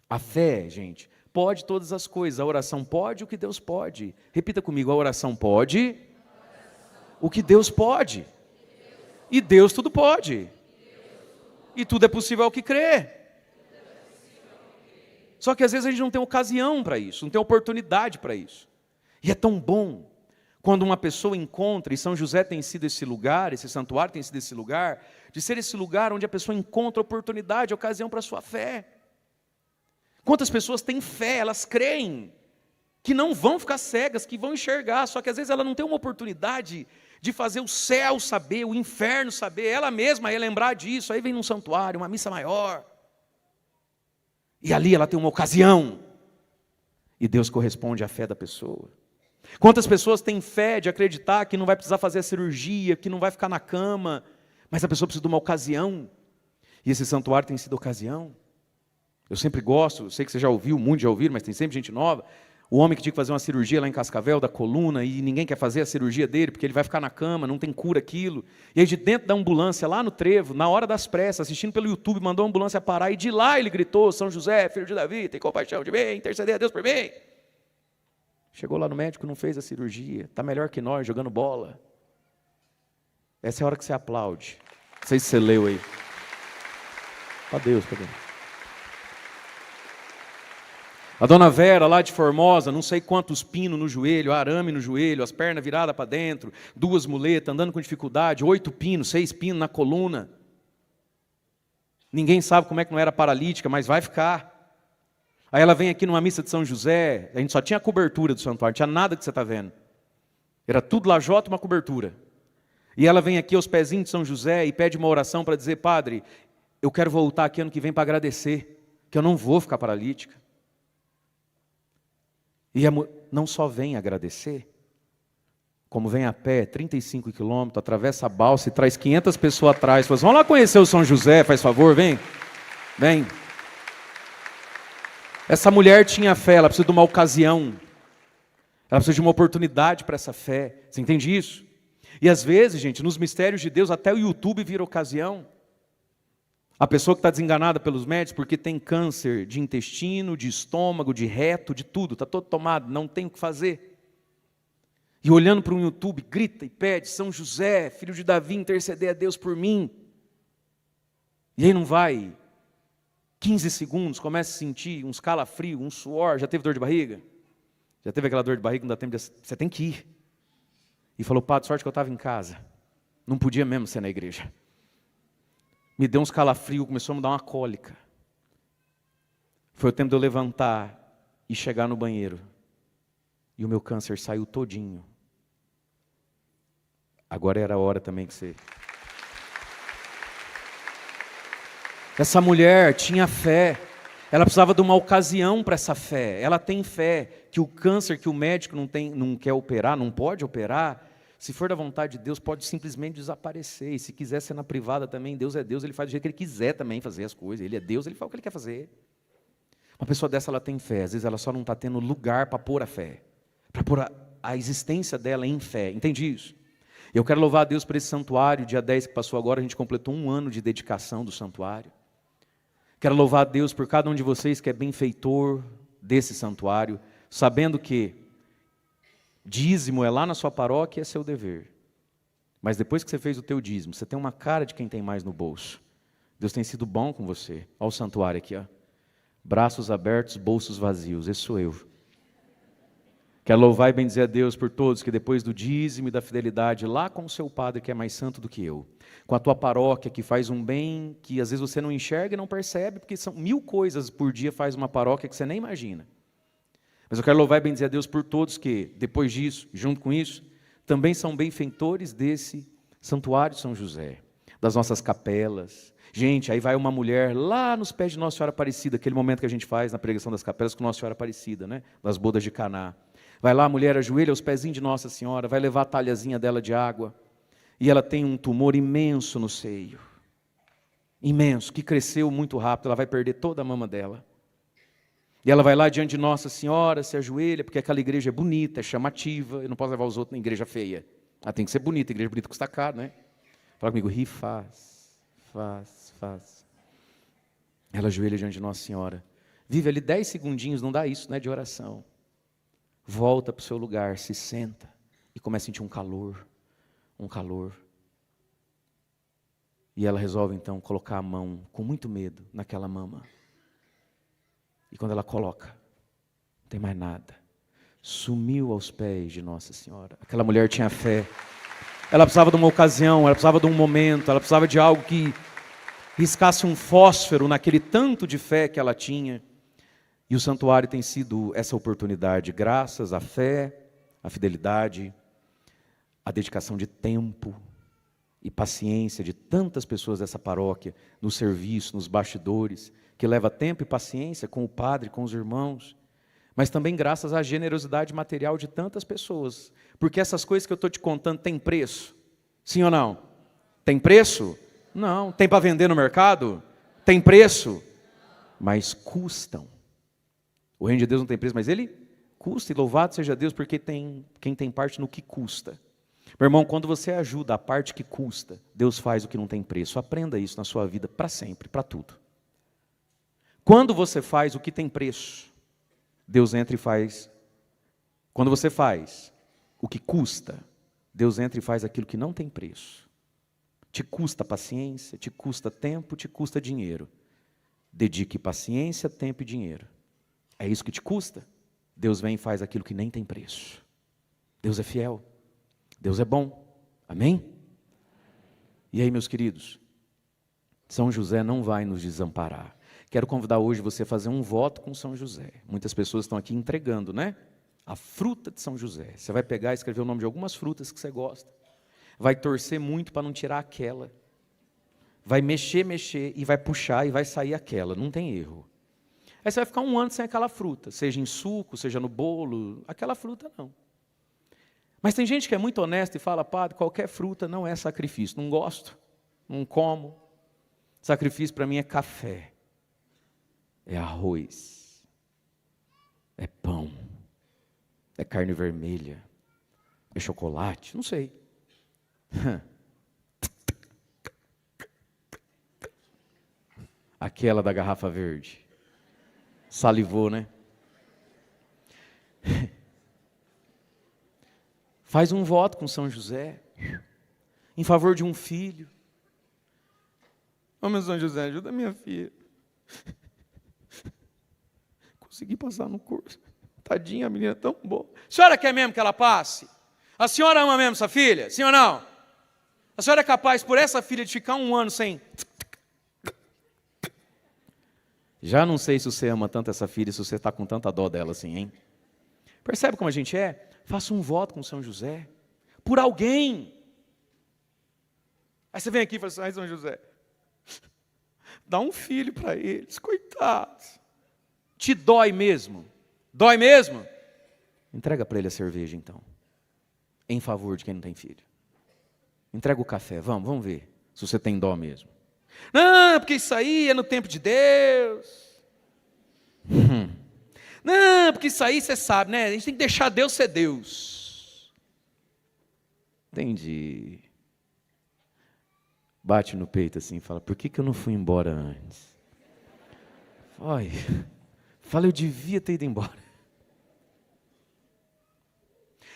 A fé, gente, pode todas as coisas. A oração pode o que Deus pode. Repita comigo: a oração pode o que Deus pode. E Deus tudo pode. E tudo é possível ao que crê. Só que às vezes a gente não tem ocasião para isso, não tem oportunidade para isso. E é tão bom quando uma pessoa encontra, e São José tem sido esse lugar, esse santuário tem sido esse lugar, de ser esse lugar onde a pessoa encontra oportunidade, ocasião para a sua fé. Quantas pessoas têm fé, elas creem que não vão ficar cegas, que vão enxergar, só que às vezes ela não tem uma oportunidade de fazer o céu saber, o inferno saber, ela mesma relembrar disso, aí vem num santuário, uma missa maior, e ali ela tem uma ocasião, e Deus corresponde à fé da pessoa. Quantas pessoas têm fé de acreditar que não vai precisar fazer a cirurgia, que não vai ficar na cama, mas a pessoa precisa de uma ocasião, e esse santuário tem sido ocasião. Eu sempre gosto, eu sei que você já ouviu, muitos já ouviram, mas tem sempre gente nova. O homem que tinha que fazer uma cirurgia lá em Cascavel, da coluna, e ninguém quer fazer a cirurgia dele, porque ele vai ficar na cama, não tem cura aquilo. E aí de dentro da ambulância, lá no trevo, na hora das pressas, assistindo pelo YouTube, mandou a ambulância parar, e de lá ele gritou: São José, filho de Davi, tem compaixão de mim, interceder a Deus por mim. Chegou lá no médico, não fez a cirurgia, está melhor que nós, jogando bola. Essa é a hora que você aplaude. Não sei se você leu aí. Para Deus, para Deus. A dona Vera, lá de Formosa, não sei quantos pinos no joelho, arame no joelho, as pernas viradas para dentro, 2 muletas, andando com dificuldade, 8 pinos, 6 pinos na coluna. Ninguém sabe como é que não era paralítica, mas vai ficar. Aí ela vem aqui numa missa de São José, a gente só tinha a cobertura do santuário, não tinha nada que você está vendo. Era tudo lajota e uma cobertura. E ela vem aqui aos pezinhos de São José e pede uma oração para dizer: Padre, eu quero voltar aqui ano que vem para agradecer, que eu não vou ficar paralítica. E não só vem agradecer, como vem a pé, 35 quilômetros, atravessa a balsa e traz 500 pessoas atrás. Fala: vamos lá conhecer o São José, faz favor, vem. Vem. Essa mulher tinha fé, ela precisa de uma ocasião. Ela precisa de uma oportunidade para essa fé. Você entende isso? E às vezes, gente, nos mistérios de Deus, até o YouTube vira ocasião. A pessoa que está desenganada pelos médicos porque tem câncer de intestino, de estômago, de reto, de tudo, está todo tomado, não tem o que fazer. E olhando para um YouTube, grita e pede: São José, filho de Davi, interceder a Deus por mim. E aí não vai 15 segundos, começa a sentir uns calafrios, um suor. Já teve dor de barriga? Já teve aquela dor de barriga, não dá tempo de... Você tem que ir. E falou: Padre, sorte que eu estava em casa. Não podia mesmo ser na igreja. Me deu uns calafrios, começou a me dar uma cólica. Foi o tempo de eu levantar e chegar no banheiro. E o meu câncer saiu todinho. Agora era a hora também que você... Essa mulher tinha fé. Ela precisava de uma ocasião para essa fé. Ela tem fé que o câncer que o médico não quer operar, não pode operar, se for da vontade de Deus, pode simplesmente desaparecer. E se quiser ser na privada também, Deus é Deus, Ele faz do jeito que Ele quiser também fazer as coisas. Ele é Deus, Ele faz o que Ele quer fazer. Uma pessoa dessa, ela tem fé. Às vezes ela só não está tendo lugar para pôr a fé, para pôr a existência dela em fé. Entende isso? Eu quero louvar a Deus por esse santuário. Dia 10 que passou agora, a gente completou 1 ano de dedicação do santuário. Quero louvar a Deus por cada um de vocês que é benfeitor desse santuário, sabendo que dízimo é lá na sua paróquia, é seu dever. Mas depois que você fez o teu dízimo, você tem uma cara de quem tem mais no bolso. Deus tem sido bom com você. Olha o santuário aqui, ó. Braços abertos, bolsos vazios. Esse sou eu. Quero louvar e bendizer a Deus por todos que depois do dízimo e da fidelidade, lá com o seu padre que é mais santo do que eu, com a tua paróquia que faz um bem que às vezes você não enxerga e não percebe, porque são 1000 coisas por dia faz uma paróquia que você nem imagina. Mas eu quero louvar e bendizer a Deus por todos que, depois disso, junto com isso, também são benfeitores desse santuário de São José, das nossas capelas. Gente, aí vai uma mulher lá nos pés de Nossa Senhora Aparecida, aquele momento que a gente faz na pregação das capelas com Nossa Senhora Aparecida, né? Das bodas de Caná. Vai lá, a mulher ajoelha aos pezinhos de Nossa Senhora, vai levar a talhazinha dela de água, e ela tem um tumor imenso no seio, imenso, que cresceu muito rápido, ela vai perder toda a mama dela. E ela vai lá diante de Nossa Senhora, se ajoelha, porque aquela igreja é bonita, é chamativa, eu não posso levar os outros na igreja feia. Ela tem que ser bonita, igreja bonita custa caro, né? Fala comigo, ri, faz. Ela ajoelha diante de Nossa Senhora, vive ali 10 segundinhos, não dá isso, né, de oração. Volta para o seu lugar, se senta e começa a sentir um calor. E ela resolve então colocar a mão com muito medo naquela mama. E quando ela coloca, não tem mais nada. Sumiu aos pés de Nossa Senhora. Aquela mulher tinha fé. Ela precisava de uma ocasião, ela precisava de um momento, ela precisava de algo que riscasse um fósforo naquele tanto de fé que ela tinha. E o santuário tem sido essa oportunidade, graças à fé, à fidelidade, à dedicação de tempo e paciência de tantas pessoas dessa paróquia, no serviço, nos bastidores, que leva tempo e paciência com o padre, com os irmãos, mas também graças à generosidade material de tantas pessoas, porque essas coisas que eu estou te contando têm preço, sim ou não? Tem preço? Não. Tem para vender no mercado? Tem preço? Mas custam. O reino de Deus não tem preço, mas ele custa, e louvado seja Deus, porque quem tem parte no que custa. Meu irmão, quando você ajuda a parte que custa, Deus faz o que não tem preço. Aprenda isso na sua vida para sempre, para tudo. Quando você faz o que tem preço, Deus entra e faz. Quando você faz o que custa, Deus entra e faz aquilo que não tem preço. Te custa paciência, te custa tempo, te custa dinheiro. Dedique paciência, tempo e dinheiro. É isso que te custa? Deus vem e faz aquilo que nem tem preço. Deus é fiel. Deus é bom. Amém? E aí, meus queridos, São José não vai nos desamparar. Quero convidar hoje você a fazer um voto com São José. Muitas pessoas estão aqui entregando, né? A fruta de São José. Você vai pegar e escrever o nome de algumas frutas que você gosta. Vai torcer muito para não tirar aquela. Vai mexer e vai puxar e vai sair aquela. Não tem erro. Aí você vai ficar um ano sem aquela fruta, seja em suco, seja no bolo, aquela fruta não. Mas tem gente que é muito honesta e fala, padre, qualquer fruta não é sacrifício. Não gosto, não como. Sacrifício para mim é café, é arroz, é pão, é carne vermelha, é chocolate, não sei. Aquela da garrafa verde. Salivou, né? Faz um voto com São José, em favor de um filho. Ô meu São José, ajuda a minha filha. Consegui passar no curso. Tadinha, a menina é tão boa. A senhora quer mesmo que ela passe? A senhora ama mesmo essa filha? Sim ou não? A senhora é capaz, por essa filha, de ficar um ano sem... Já não sei se você ama tanto essa filha, se você está com tanta dó dela assim, hein? Percebe como a gente é? Faça um voto com São José, por alguém. Aí você vem aqui e fala assim, ai São José, dá um filho para eles, coitados. Te dói mesmo? Dói mesmo? Entrega para ele a cerveja então, em favor de quem não tem filho. Entrega o café, vamos ver se você tem dó mesmo. Não, porque isso aí é no tempo de Deus. Não, porque isso aí você sabe, né? A gente tem que deixar Deus ser Deus. Entendi. Bate no peito assim e fala, por que eu não fui embora antes? Fala, eu devia ter ido embora.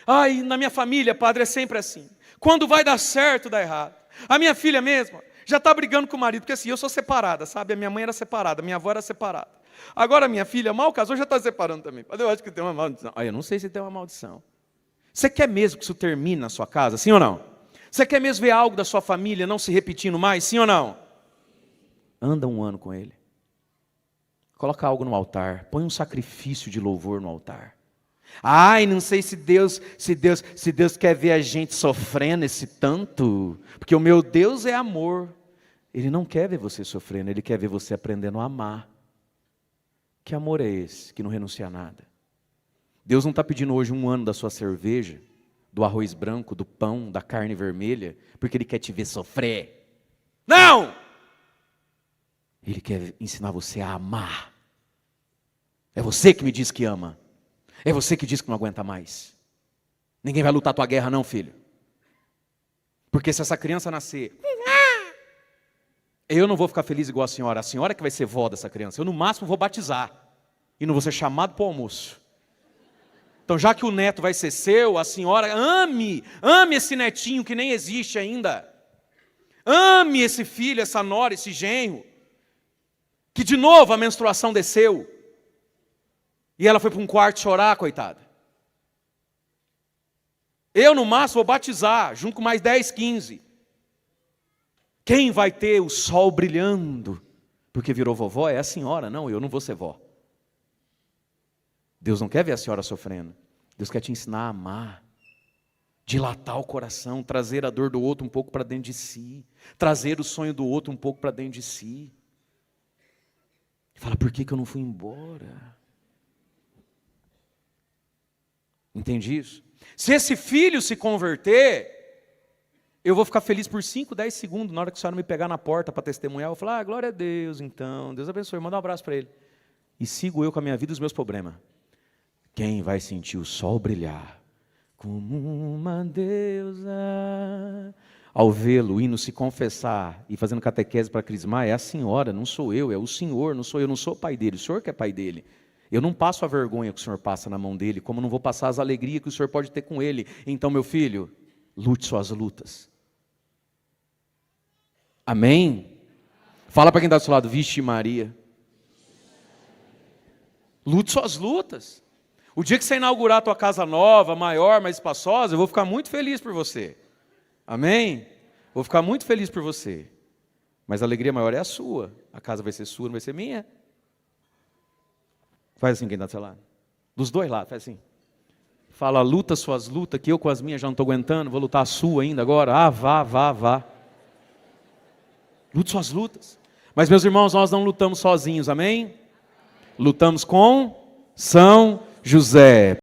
Ai, na minha família, padre, é sempre assim. Quando vai dar certo, dá errado. A minha filha mesma, Já está brigando com o marido, porque assim, eu sou separada, sabe? A minha mãe era separada, a minha avó era separada. Agora a minha filha mal casou, já está separando também. Mas eu acho que tem uma maldição. Eu não sei se tem uma maldição. Você quer mesmo que isso termine na sua casa, sim ou não? Você quer mesmo ver algo da sua família não se repetindo mais, sim ou não? Anda um ano com ele. Coloca algo no altar, põe um sacrifício de louvor no altar. Ai, não sei se Deus quer ver a gente sofrendo esse tanto, porque o meu Deus é amor. Ele não quer ver você sofrendo, Ele quer ver você aprendendo a amar. Que amor é esse, que não renuncia a nada? Deus não está pedindo hoje um ano da sua cerveja, do arroz branco, do pão, da carne vermelha, porque Ele quer te ver sofrer. Não! Ele quer ensinar você a amar. É você que me diz que ama. É você que diz que não aguenta mais. Ninguém vai lutar a tua guerra não, filho. Porque se essa criança nascer, eu não vou ficar feliz igual a senhora que vai ser vó dessa criança. Eu no máximo vou batizar. E não vou ser chamado para o almoço. Então já que o neto vai ser seu, a senhora ame esse netinho que nem existe ainda. Ame esse filho, essa nora, esse genro. Que de novo a menstruação desceu. E ela foi para um quarto chorar, coitada. Eu, no máximo, vou batizar, junto com mais 10, 15. Quem vai ter o sol brilhando? Porque virou vovó é a senhora, não, eu não vou ser vó. Deus não quer ver a senhora sofrendo. Deus quer te ensinar a amar. Dilatar o coração, trazer a dor do outro um pouco para dentro de si. Trazer o sonho do outro um pouco para dentro de si. Fala, por que eu não fui embora? Entende isso? Se esse filho se converter, eu vou ficar feliz por 5, 10 segundos, na hora que a senhora me pegar na porta para testemunhar, eu vou falar, glória a Deus, então, Deus abençoe, manda um abraço para ele. E sigo eu com a minha vida e os meus problemas. Quem vai sentir o sol brilhar? Como uma deusa. Ao vê-lo, indo se confessar e fazendo catequese para crismar, é a senhora, não sou eu, é o senhor, não sou eu, não sou pai dele, o senhor que é pai dele. Eu não passo a vergonha que o Senhor passa na mão dele, como não vou passar as alegrias que o Senhor pode ter com ele. Então, meu filho, lute suas lutas. Amém? Fala para quem está do seu lado, vixe Maria. Lute suas lutas. O dia que você inaugurar a tua casa nova, maior, mais espaçosa, eu vou ficar muito feliz por você. Amém? Vou ficar muito feliz por você. Mas a alegria maior é a sua. A casa vai ser sua, não vai ser minha. Faz assim quem está do seu lado. Dos dois lados, faz assim. Fala, luta suas lutas, que eu com as minhas já não estou aguentando, vou lutar a sua ainda agora. Ah, vá. Lute suas lutas. Mas, meus irmãos, nós não lutamos sozinhos, amém? Lutamos com São José.